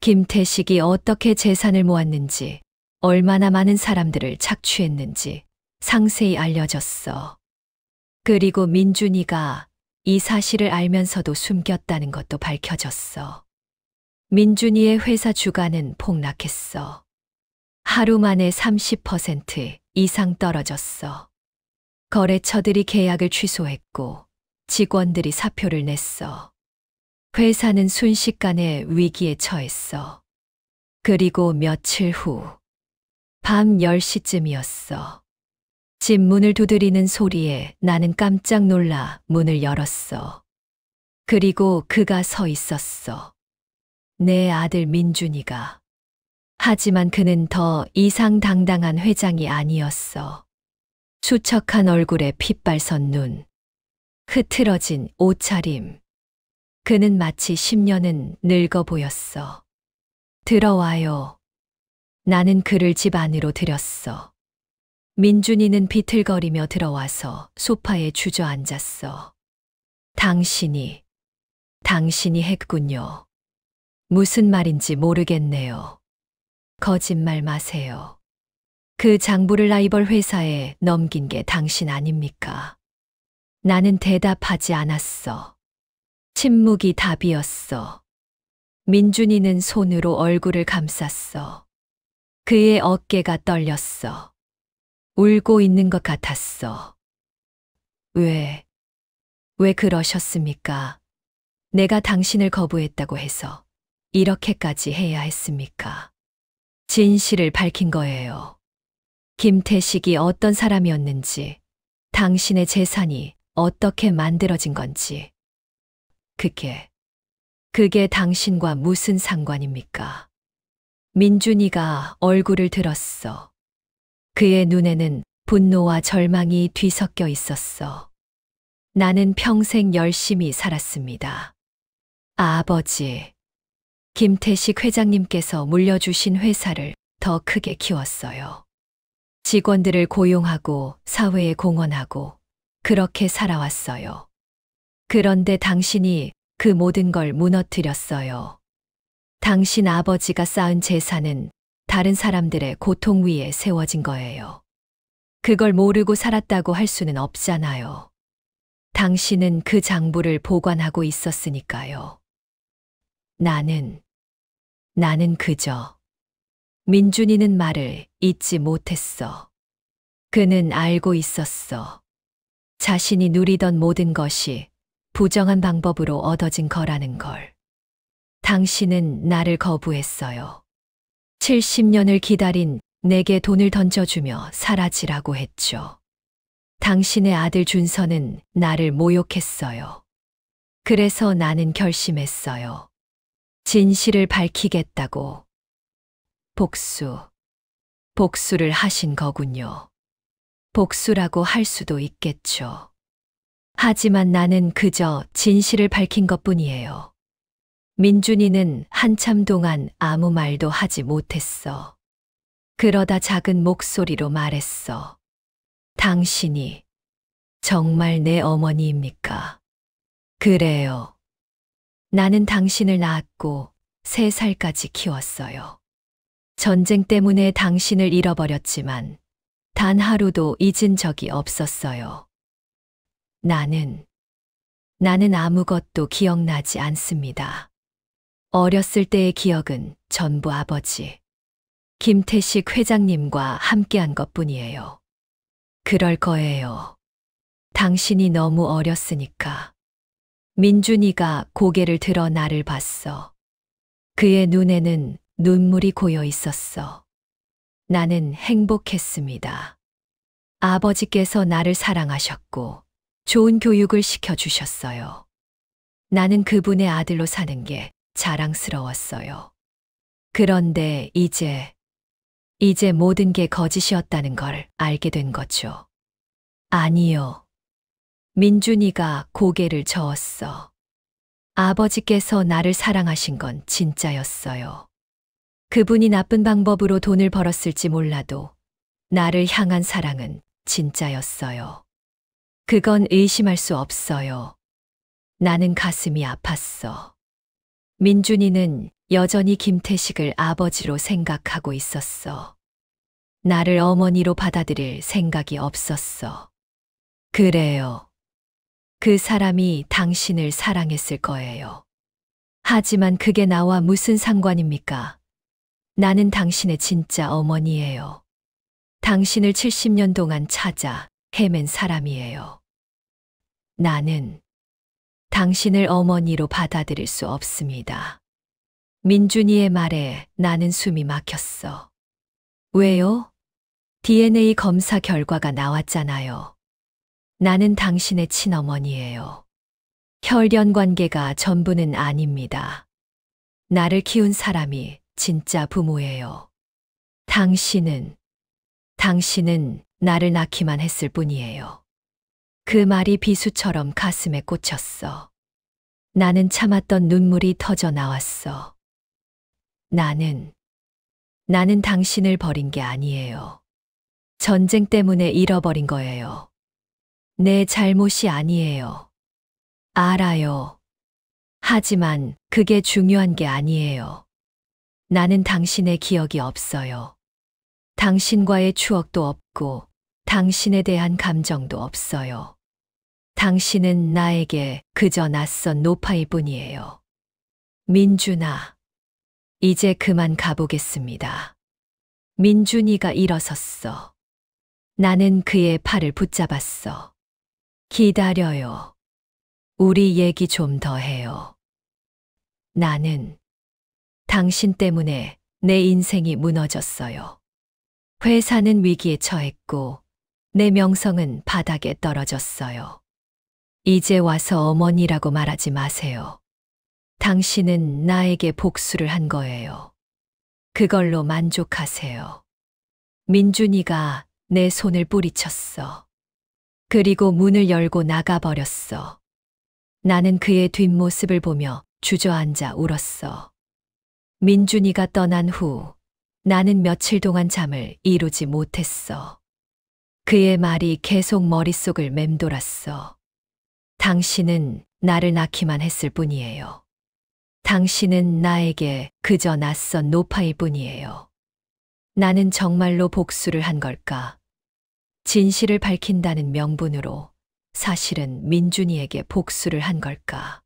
김태식이 어떻게 재산을 모았는지, 얼마나 많은 사람들을 착취했는지 상세히 알려졌어. 그리고 민준이가 이 사실을 알면서도 숨겼다는 것도 밝혀졌어. 민준이의 회사 주가는 폭락했어. 하루 만에 30% 이상 떨어졌어. 거래처들이 계약을 취소했고 직원들이 사표를 냈어. 회사는 순식간에 위기에 처했어. 그리고 며칠 후 밤 10시쯤이었어. 집 문을 두드리는 소리에 나는 깜짝 놀라 문을 열었어. 그리고 그가 서 있었어. 내 아들 민준이가. 하지만 그는 더 이상당당한 회장이 아니었어. 수척한 얼굴에 핏발선 눈, 흐트러진 옷차림. 그는 마치 10년은 늙어 보였어. 들어와요. 나는 그를 집 안으로 들였어. 민준이는 비틀거리며 들어와서 소파에 주저앉았어. 당신이 했군요. 무슨 말인지 모르겠네요. 거짓말 마세요. 그 장부를 라이벌 회사에 넘긴 게 당신 아닙니까? 나는 대답하지 않았어. 침묵이 답이었어. 민준이는 손으로 얼굴을 감쌌어. 그의 어깨가 떨렸어. 울고 있는 것 같았어. 왜 그러셨습니까? 내가 당신을 거부했다고 해서 이렇게까지 해야 했습니까? 진실을 밝힌 거예요. 김태식이 어떤 사람이었는지, 당신의 재산이 어떻게 만들어진 건지. 그게 당신과 무슨 상관입니까? 민준이가 얼굴을 들었어. 그의 눈에는 분노와 절망이 뒤섞여 있었어. 나는 평생 열심히 살았습니다. 아버지, 김태식 회장님께서 물려주신 회사를 더 크게 키웠어요. 직원들을 고용하고 사회에 공헌하고 그렇게 살아왔어요. 그런데 당신이 그 모든 걸 무너뜨렸어요. 당신 아버지가 쌓은 재산은 다른 사람들의 고통 위에 세워진 거예요. 그걸 모르고 살았다고 할 수는 없잖아요. 당신은 그 장부를 보관하고 있었으니까요. 나는 그저 민준이는 말을 잊지 못했어. 그는 알고 있었어. 자신이 누리던 모든 것이 부정한 방법으로 얻어진 거라는 걸. 당신은 나를 거부했어요. 70년을 기다린 내게 돈을 던져주며 사라지라고 했죠. 당신의 아들 준서는 나를 모욕했어요. 그래서 나는 결심했어요. 진실을 밝히겠다고. 복수를 하신 거군요. 복수라고 할 수도 있겠죠. 하지만 나는 그저 진실을 밝힌 것뿐이에요. 민준이는 한참 동안 아무 말도 하지 못했어. 그러다 작은 목소리로 말했어. 당신이 정말 내 어머니입니까? 그래요. 나는 당신을 낳았고 3살까지 키웠어요. 전쟁 때문에 당신을 잃어버렸지만 단 하루도 잊은 적이 없었어요. 나는 아무것도 기억나지 않습니다. 어렸을 때의 기억은 전부 아버지, 김태식 회장님과 함께한 것뿐이에요. 그럴 거예요. 당신이 너무 어렸으니까. 민준이가 고개를 들어 나를 봤어. 그의 눈에는 눈물이 고여 있었어. 나는 행복했습니다. 아버지께서 나를 사랑하셨고 좋은 교육을 시켜주셨어요. 나는 그분의 아들로 사는 게 자랑스러웠어요. 그런데 이제 모든 게 거짓이었다는 걸 알게 된 거죠. 아니요. 민준이가 고개를 저었어. 아버지께서 나를 사랑하신 건 진짜였어요. 그분이 나쁜 방법으로 돈을 벌었을지 몰라도 나를 향한 사랑은 진짜였어요. 그건 의심할 수 없어요. 나는 가슴이 아팠어. 민준이는 여전히 김태식을 아버지로 생각하고 있었어. 나를 어머니로 받아들일 생각이 없었어. 그래요. 그 사람이 당신을 사랑했을 거예요. 하지만 그게 나와 무슨 상관입니까? 나는 당신의 진짜 어머니예요. 당신을 70년 동안 찾아 헤맨 사람이에요. 나는 당신을 어머니로 받아들일 수 없습니다. 민준이의 말에 나는 숨이 막혔어. 왜요? DNA 검사 결과가 나왔잖아요. 나는 당신의 친어머니예요. 혈연 관계가 전부는 아닙니다. 나를 키운 사람이 진짜 부모예요. 당신은 나를 낳기만 했을 뿐이에요. 그 말이 비수처럼 가슴에 꽂혔어. 나는 참았던 눈물이 터져 나왔어. 나는 당신을 버린 게 아니에요. 전쟁 때문에 잃어버린 거예요. 내 잘못이 아니에요. 알아요. 하지만 그게 중요한 게 아니에요. 나는 당신의 기억이 없어요. 당신과의 추억도 없고 당신에 대한 감정도 없어요. 당신은 나에게 그저 낯선 노파일 뿐이에요. 민준아, 이제 그만 가보겠습니다. 민준이가 일어섰어. 나는 그의 팔을 붙잡았어. 기다려요. 우리 얘기 좀 더 해요. 나는 당신 때문에 내 인생이 무너졌어요. 회사는 위기에 처했고 내 명성은 바닥에 떨어졌어요. 이제 와서 어머니라고 말하지 마세요. 당신은 나에게 복수를 한 거예요. 그걸로 만족하세요. 민준이가 내 손을 뿌리쳤어. 그리고 문을 열고 나가버렸어. 나는 그의 뒷모습을 보며 주저앉아 울었어. 민준이가 떠난 후 나는 며칠 동안 잠을 이루지 못했어. 그의 말이 계속 머릿속을 맴돌았어. 당신은 나를 낳기만 했을 뿐이에요. 당신은 나에게 그저 낯선 노파일 뿐이에요. 나는 정말로 복수를 한 걸까? 진실을 밝힌다는 명분으로 사실은 민준이에게 복수를 한 걸까?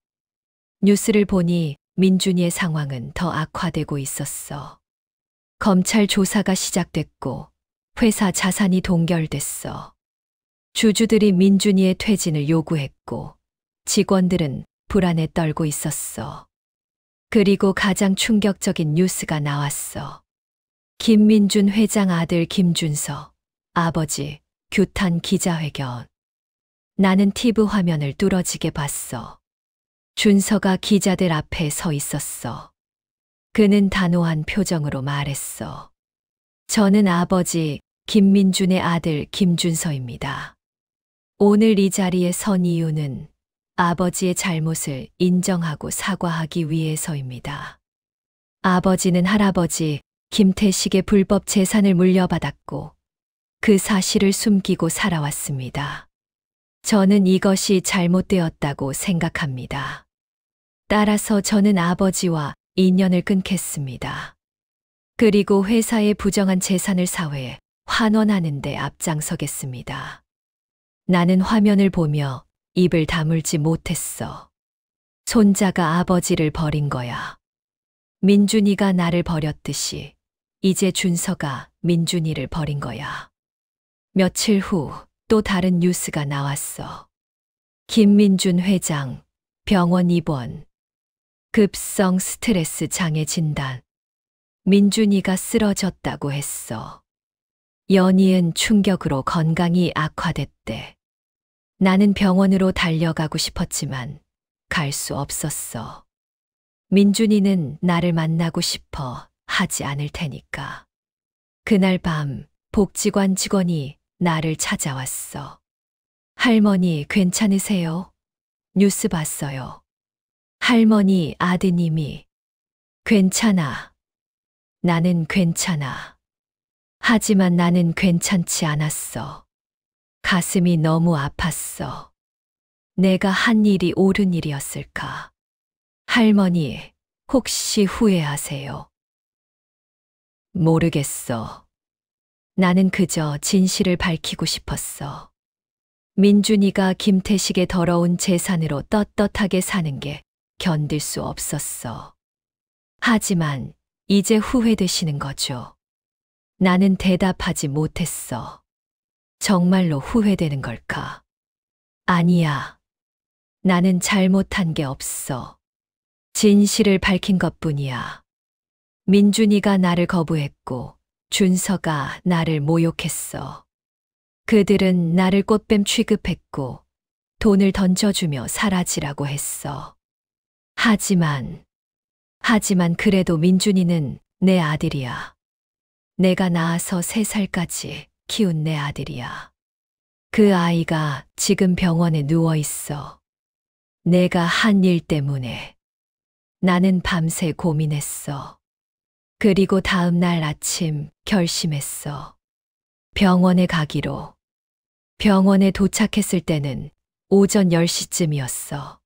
뉴스를 보니 민준이의 상황은 더 악화되고 있었어. 검찰 조사가 시작됐고 회사 자산이 동결됐어. 주주들이 민준이의 퇴진을 요구했고 직원들은 불안에 떨고 있었어. 그리고 가장 충격적인 뉴스가 나왔어. 김민준 회장 아들 김준서, 아버지 규탄 기자회견. 나는 TV 화면을 뚫어지게 봤어. 준서가 기자들 앞에 서 있었어. 그는 단호한 표정으로 말했어. 저는 아버지 김민준의 아들 김준서입니다. 오늘 이 자리에 선 이유는 아버지의 잘못을 인정하고 사과하기 위해서입니다. 아버지는 할아버지 김태식의 불법 재산을 물려받았고 그 사실을 숨기고 살아왔습니다. 저는 이것이 잘못되었다고 생각합니다. 따라서 저는 아버지와 인연을 끊겠습니다. 그리고 회사의 부정한 재산을 사회에 환원하는 데 앞장서겠습니다. 나는 화면을 보며 입을 다물지 못했어. 손자가 아버지를 버린 거야. 민준이가 나를 버렸듯이 이제 준서가 민준이를 버린 거야. 며칠 후 또 다른 뉴스가 나왔어. 김민준 회장 병원 입원. 급성 스트레스 장애 진단. 민준이가 쓰러졌다고 했어. 연이은 충격으로 건강이 악화됐대. 나는 병원으로 달려가고 싶었지만 갈 수 없었어. 민준이는 나를 만나고 싶어 하지 않을 테니까. 그날 밤 복지관 직원이 나를 찾아왔어. 할머니 괜찮으세요? 뉴스 봤어요. 할머니 아드님이 괜찮아. 나는 괜찮아. 하지만 나는 괜찮지 않았어. 가슴이 너무 아팠어. 내가 한 일이 옳은 일이었을까? 할머니, 혹시 후회하세요? 모르겠어. 나는 그저 진실을 밝히고 싶었어. 민준이가 김태식의 더러운 재산으로 떳떳하게 사는 게 견딜 수 없었어. 하지만 이제 후회되시는 거죠. 나는 대답하지 못했어. 정말로 후회되는 걸까? 아니야. 나는 잘못한 게 없어. 진실을 밝힌 것뿐이야. 민준이가 나를 거부했고 준서가 나를 모욕했어. 그들은 나를 꽃뱀 취급했고 돈을 던져주며 사라지라고 했어. 하지만 그래도 민준이는 내 아들이야. 내가 낳아서 3살까지 키운 내 아들이야. 그 아이가 지금 병원에 누워 있어. 내가 한 일 때문에. 나는 밤새 고민했어. 그리고 다음 날 아침 결심했어. 병원에 가기로. 병원에 도착했을 때는 오전 10시쯤이었어.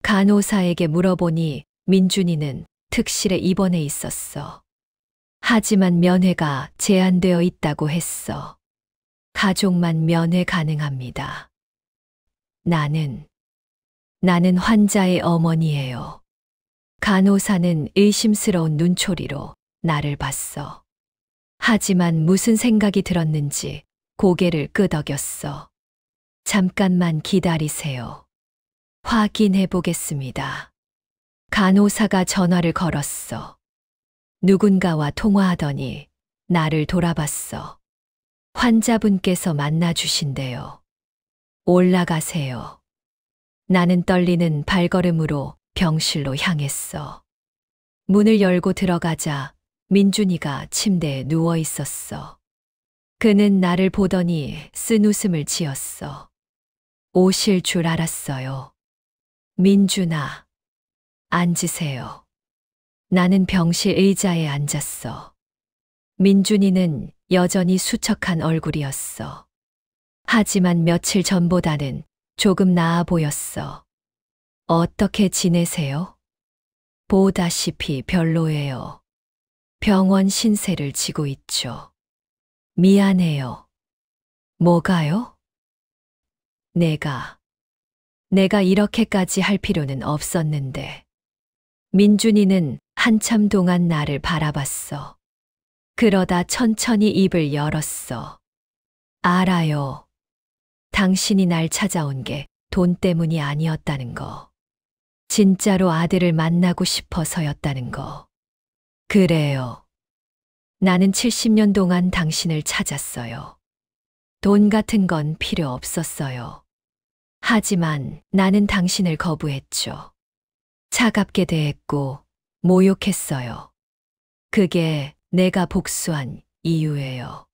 간호사에게 물어보니 민준이는 특실에 입원해 있었어. 하지만 면회가 제한되어 있다고 했어. 가족만 면회 가능합니다. 나는 환자의 어머니예요. 간호사는 의심스러운 눈초리로 나를 봤어. 하지만 무슨 생각이 들었는지 고개를 끄덕였어. 잠깐만 기다리세요. 확인해 보겠습니다. 간호사가 전화를 걸었어. 누군가와 통화하더니 나를 돌아봤어. 환자분께서 만나주신대요. 올라가세요. 나는 떨리는 발걸음으로 병실로 향했어. 문을 열고 들어가자 민준이가 침대에 누워 있었어. 그는 나를 보더니 쓴 웃음을 지었어. 오실 줄 알았어요. 민준아, 앉으세요. 나는 병실 의자에 앉았어. 민준이는 여전히 수척한 얼굴이었어. 하지만 며칠 전보다는 조금 나아 보였어. 어떻게 지내세요? 보다시피 별로예요. 병원 신세를 지고 있죠. 미안해요. 뭐가요? 내가 이렇게까지 할 필요는 없었는데. 민준이는 한참 동안 나를 바라봤어. 그러다 천천히 입을 열었어. 알아요. 당신이 날 찾아온 게 돈 때문이 아니었다는 거. 진짜로 아들을 만나고 싶어서였다는 거. 그래요. 나는 70년 동안 당신을 찾았어요. 돈 같은 건 필요 없었어요. 하지만 나는 당신을 거부했죠. 차갑게 대했고 모욕했어요. 그게 내가 복수한 이유예요.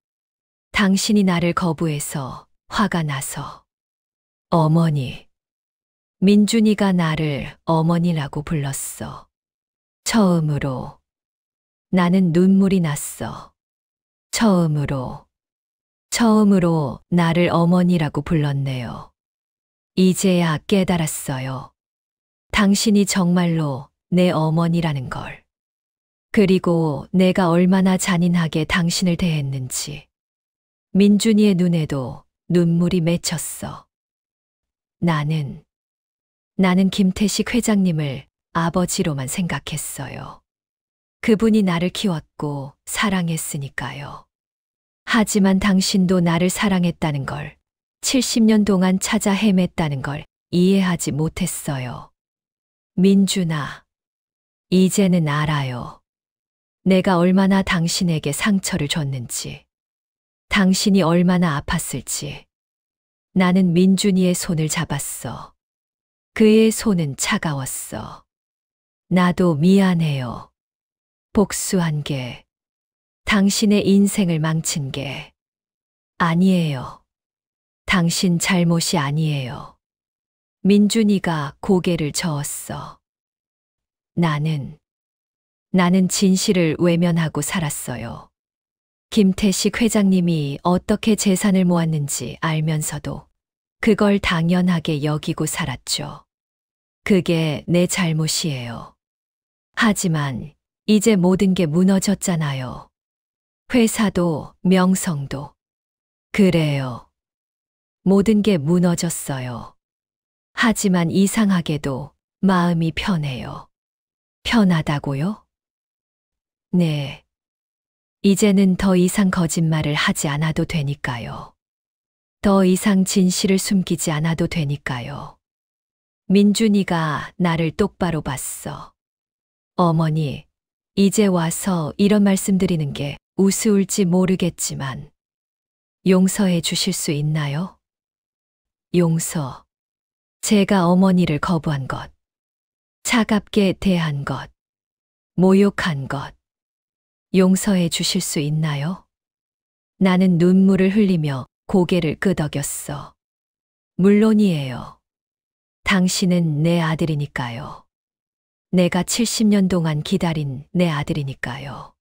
당신이 나를 거부해서 화가 나서. 어머니. 민준이가 나를 어머니라고 불렀어. 처음으로. 나는 눈물이 났어. 처음으로 나를 어머니라고 불렀네요. 이제야 깨달았어요. 당신이 정말로 내 어머니라는 걸. 그리고 내가 얼마나 잔인하게 당신을 대했는지. 민준이의 눈에도 눈물이 맺혔어. 나는 김태식 회장님을 아버지로만 생각했어요. 그분이 나를 키웠고 사랑했으니까요. 하지만 당신도 나를 사랑했다는 걸, 70년 동안 찾아 헤맸다는 걸 이해하지 못했어요. 민준아, 이제는 알아요. 내가 얼마나 당신에게 상처를 줬는지, 당신이 얼마나 아팠을지. 나는 민준이의 손을 잡았어. 그의 손은 차가웠어. 나도 미안해요. 복수한 게, 당신의 인생을 망친 게 아니에요. 당신 잘못이 아니에요. 민준이가 고개를 저었어. 나는 진실을 외면하고 살았어요. 김태식 회장님이 어떻게 재산을 모았는지 알면서도 그걸 당연하게 여기고 살았죠. 그게 내 잘못이에요. 하지만 이제 모든 게 무너졌잖아요. 회사도 명성도. 그래요. 모든 게 무너졌어요. 하지만 이상하게도 마음이 편해요. 편하다고요? 네. 이제는 더 이상 거짓말을 하지 않아도 되니까요. 더 이상 진실을 숨기지 않아도 되니까요. 민준이가 나를 똑바로 봤어. 어머니, 이제 와서 이런 말씀드리는 게 우스울지 모르겠지만 용서해 주실 수 있나요? 용서. 제가 어머니를 거부한 것, 차갑게 대한 것, 모욕한 것, 용서해 주실 수 있나요? 나는 눈물을 흘리며 고개를 끄덕였어. 물론이에요. 당신은 내 아들이니까요. 내가 70년 동안 기다린 내 아들이니까요.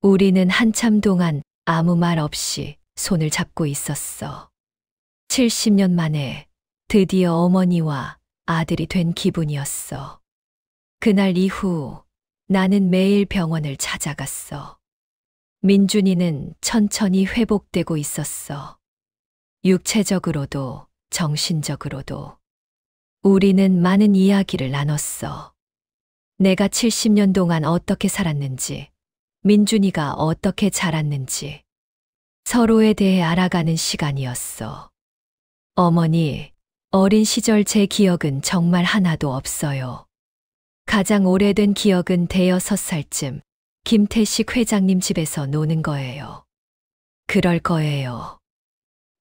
우리는 한참 동안 아무 말 없이 손을 잡고 있었어. 70년 만에 드디어 어머니와 아들이 된 기분이었어. 그날 이후 나는 매일 병원을 찾아갔어. 민준이는 천천히 회복되고 있었어. 육체적으로도 정신적으로도. 우리는 많은 이야기를 나눴어. 내가 70년 동안 어떻게 살았는지, 민준이가 어떻게 자랐는지, 서로에 대해 알아가는 시간이었어. 어머니, 어린 시절 제 기억은 정말 하나도 없어요. 가장 오래된 기억은 5살쯤 김태식 회장님 집에서 노는 거예요. 그럴 거예요.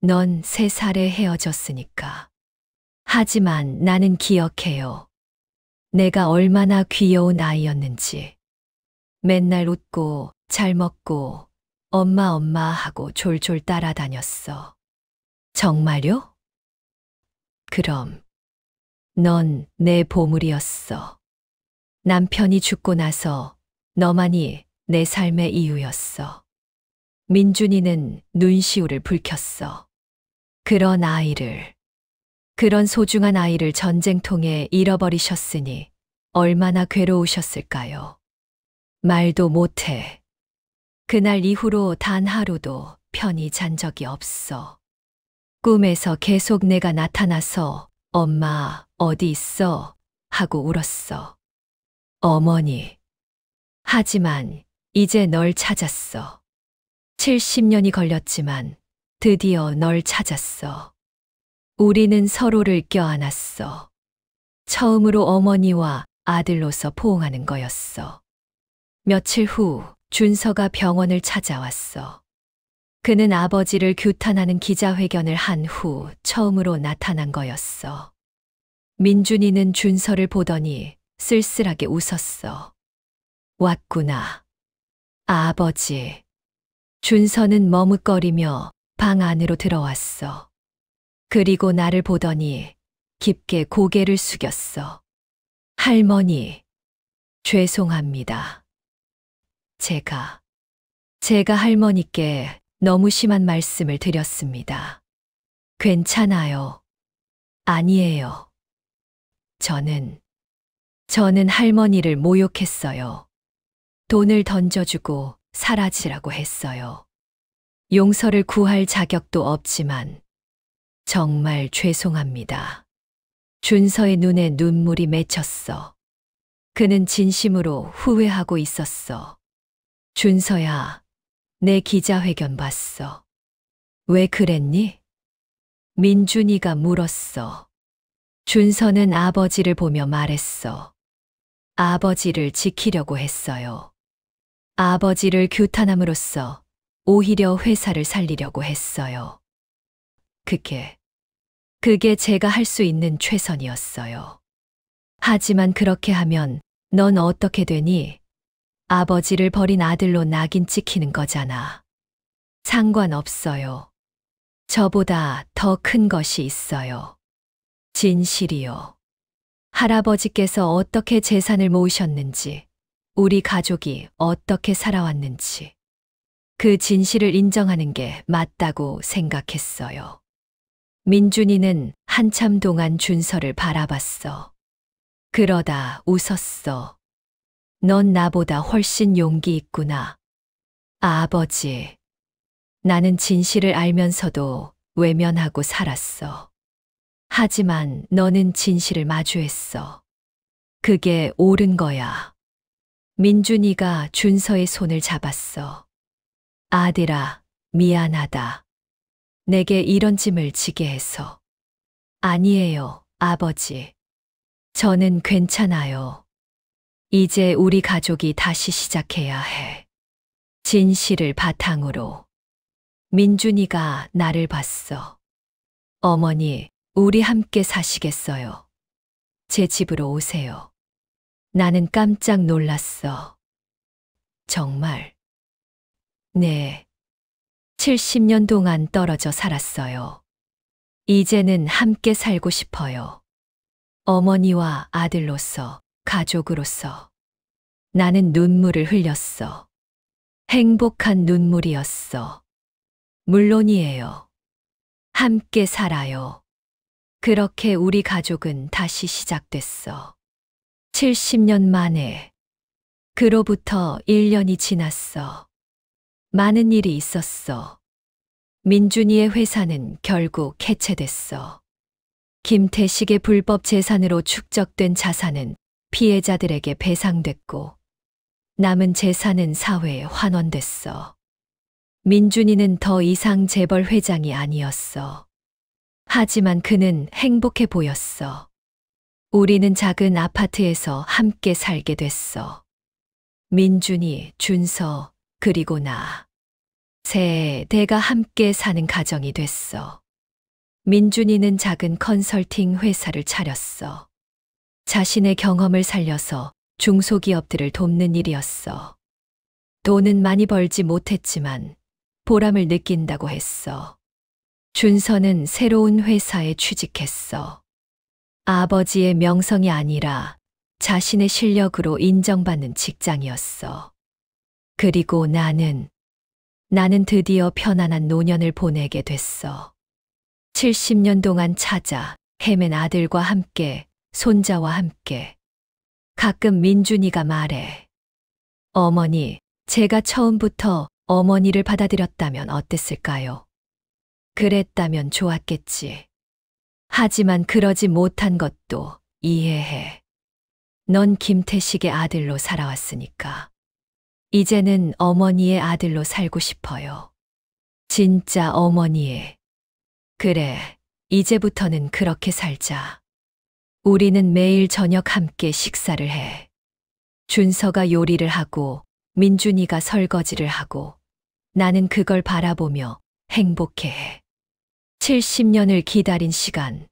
넌 3살에 헤어졌으니까. 하지만 나는 기억해요. 내가 얼마나 귀여운 아이였는지. 맨날 웃고 잘 먹고 엄마 엄마 하고 졸졸 따라다녔어. 정말요? 그럼 넌 내 보물이었어. 남편이 죽고 나서 너만이 내 삶의 이유였어. 민준이는 눈시울을 붉혔어. 그런 소중한 아이를 전쟁통에 잃어버리셨으니 얼마나 괴로우셨을까요? 말도 못해. 그날 이후로 단 하루도 편히 잔 적이 없어. 꿈에서 계속 내가 나타나서 엄마 어디 있어? 하고 울었어. 어머니. 하지만 이제 널 찾았어. 70년이 걸렸지만 드디어 널 찾았어. 우리는 서로를 껴안았어. 처음으로 어머니와 아들로서 포옹하는 거였어. 며칠 후 준서가 병원을 찾아왔어. 그는 아버지를 규탄하는 기자회견을 한 후 처음으로 나타난 거였어. 민준이는 준서를 보더니 쓸쓸하게 웃었어. 왔구나. 아버지. 준서는 머뭇거리며 방 안으로 들어왔어. 그리고 나를 보더니 깊게 고개를 숙였어. 할머니, 죄송합니다. 제가 할머니께 너무 심한 말씀을 드렸습니다. 괜찮아요. 아니에요. 저는 할머니를 모욕했어요. 돈을 던져주고 사라지라고 했어요. 용서를 구할 자격도 없지만 정말 죄송합니다. 준서의 눈에 눈물이 맺혔어. 그는 진심으로 후회하고 있었어. 준서야, 내 기자회견 봤어. 왜 그랬니? 민준이가 물었어. 준서는 아버지를 보며 말했어. 아버지를 지키려고 했어요. 아버지를 규탄함으로써 오히려 회사를 살리려고 했어요. 그게 제가 할 수 있는 최선이었어요. 하지만 그렇게 하면 넌 어떻게 되니? 아버지를 버린 아들로 낙인 찍히는 거잖아. 상관없어요. 저보다 더 큰 것이 있어요. 진실이요. 할아버지께서 어떻게 재산을 모으셨는지, 우리 가족이 어떻게 살아왔는지, 그 진실을 인정하는 게 맞다고 생각했어요. 민준이는 한참 동안 준서를 바라봤어. 그러다 웃었어. 넌 나보다 훨씬 용기 있구나. 아버지. 나는 진실을 알면서도 외면하고 살았어. 하지만 너는 진실을 마주했어. 그게 옳은 거야. 민준이가 준서의 손을 잡았어. 아들아, 미안하다. 내게 이런 짐을 지게 해서. 아니에요, 아버지. 저는 괜찮아요. 이제 우리 가족이 다시 시작해야 해. 진실을 바탕으로. 민준이가 나를 봤어. 어머니, 우리 함께 사시겠어요? 제 집으로 오세요. 나는 깜짝 놀랐어. 정말? 네. 70년 동안 떨어져 살았어요. 이제는 함께 살고 싶어요. 어머니와 아들로서, 가족으로서. 나는 눈물을 흘렸어. 행복한 눈물이었어. 물론이에요. 함께 살아요. 그렇게 우리 가족은 다시 시작됐어. 70년 만에. 그로부터 1년이 지났어. 많은 일이 있었어. 민준이의 회사는 결국 해체됐어. 김태식의 불법 재산으로 축적된 자산은 피해자들에게 배상됐고, 남은 재산은 사회에 환원됐어. 민준이는 더 이상 재벌 회장이 아니었어. 하지만 그는 행복해 보였어. 우리는 작은 아파트에서 함께 살게 됐어. 민준이, 준서, 그리고 나. 세 대가 함께 사는 가정이 됐어. 민준이는 작은 컨설팅 회사를 차렸어. 자신의 경험을 살려서 중소기업들을 돕는 일이었어. 돈은 많이 벌지 못했지만 보람을 느낀다고 했어. 준서는 새로운 회사에 취직했어. 아버지의 명성이 아니라 자신의 실력으로 인정받는 직장이었어. 그리고 나는 드디어 편안한 노년을 보내게 됐어. 70년 동안 찾아 헤맨 아들과 함께, 손자와 함께. 가끔 민준이가 말해. 어머니, 제가 처음부터 어머니를 받아들였다면 어땠을까요? 그랬다면 좋았겠지. 하지만 그러지 못한 것도 이해해. 넌 김태식의 아들로 살아왔으니까. 이제는 어머니의 아들로 살고 싶어요. 진짜 어머니의. 그래, 이제부터는 그렇게 살자. 우리는 매일 저녁 함께 식사를 해. 준서가 요리를 하고 민준이가 설거지를 하고 나는 그걸 바라보며 행복해해. 70년을 기다린 시간.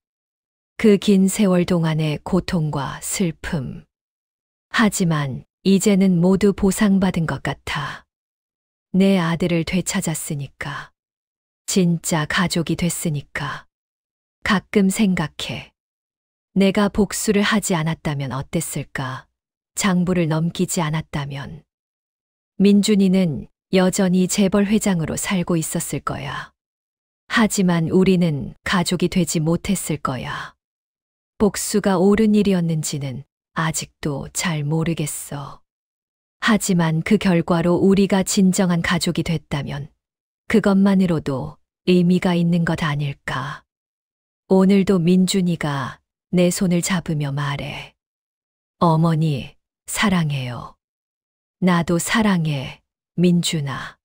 그 긴 세월 동안의 고통과 슬픔. 하지만 이제는 모두 보상받은 것 같아. 내 아들을 되찾았으니까. 진짜 가족이 됐으니까. 가끔 생각해. 내가 복수를 하지 않았다면 어땠을까? 장부를 넘기지 않았다면. 민준이는 여전히 재벌 회장으로 살고 있었을 거야. 하지만 우리는 가족이 되지 못했을 거야. 복수가 옳은 일이었는지는 아직도 잘 모르겠어. 하지만 그 결과로 우리가 진정한 가족이 됐다면 그것만으로도 의미가 있는 것 아닐까. 오늘도 민준이가 내 손을 잡으며 말해. 어머니, 사랑해요. 나도 사랑해, 민준아.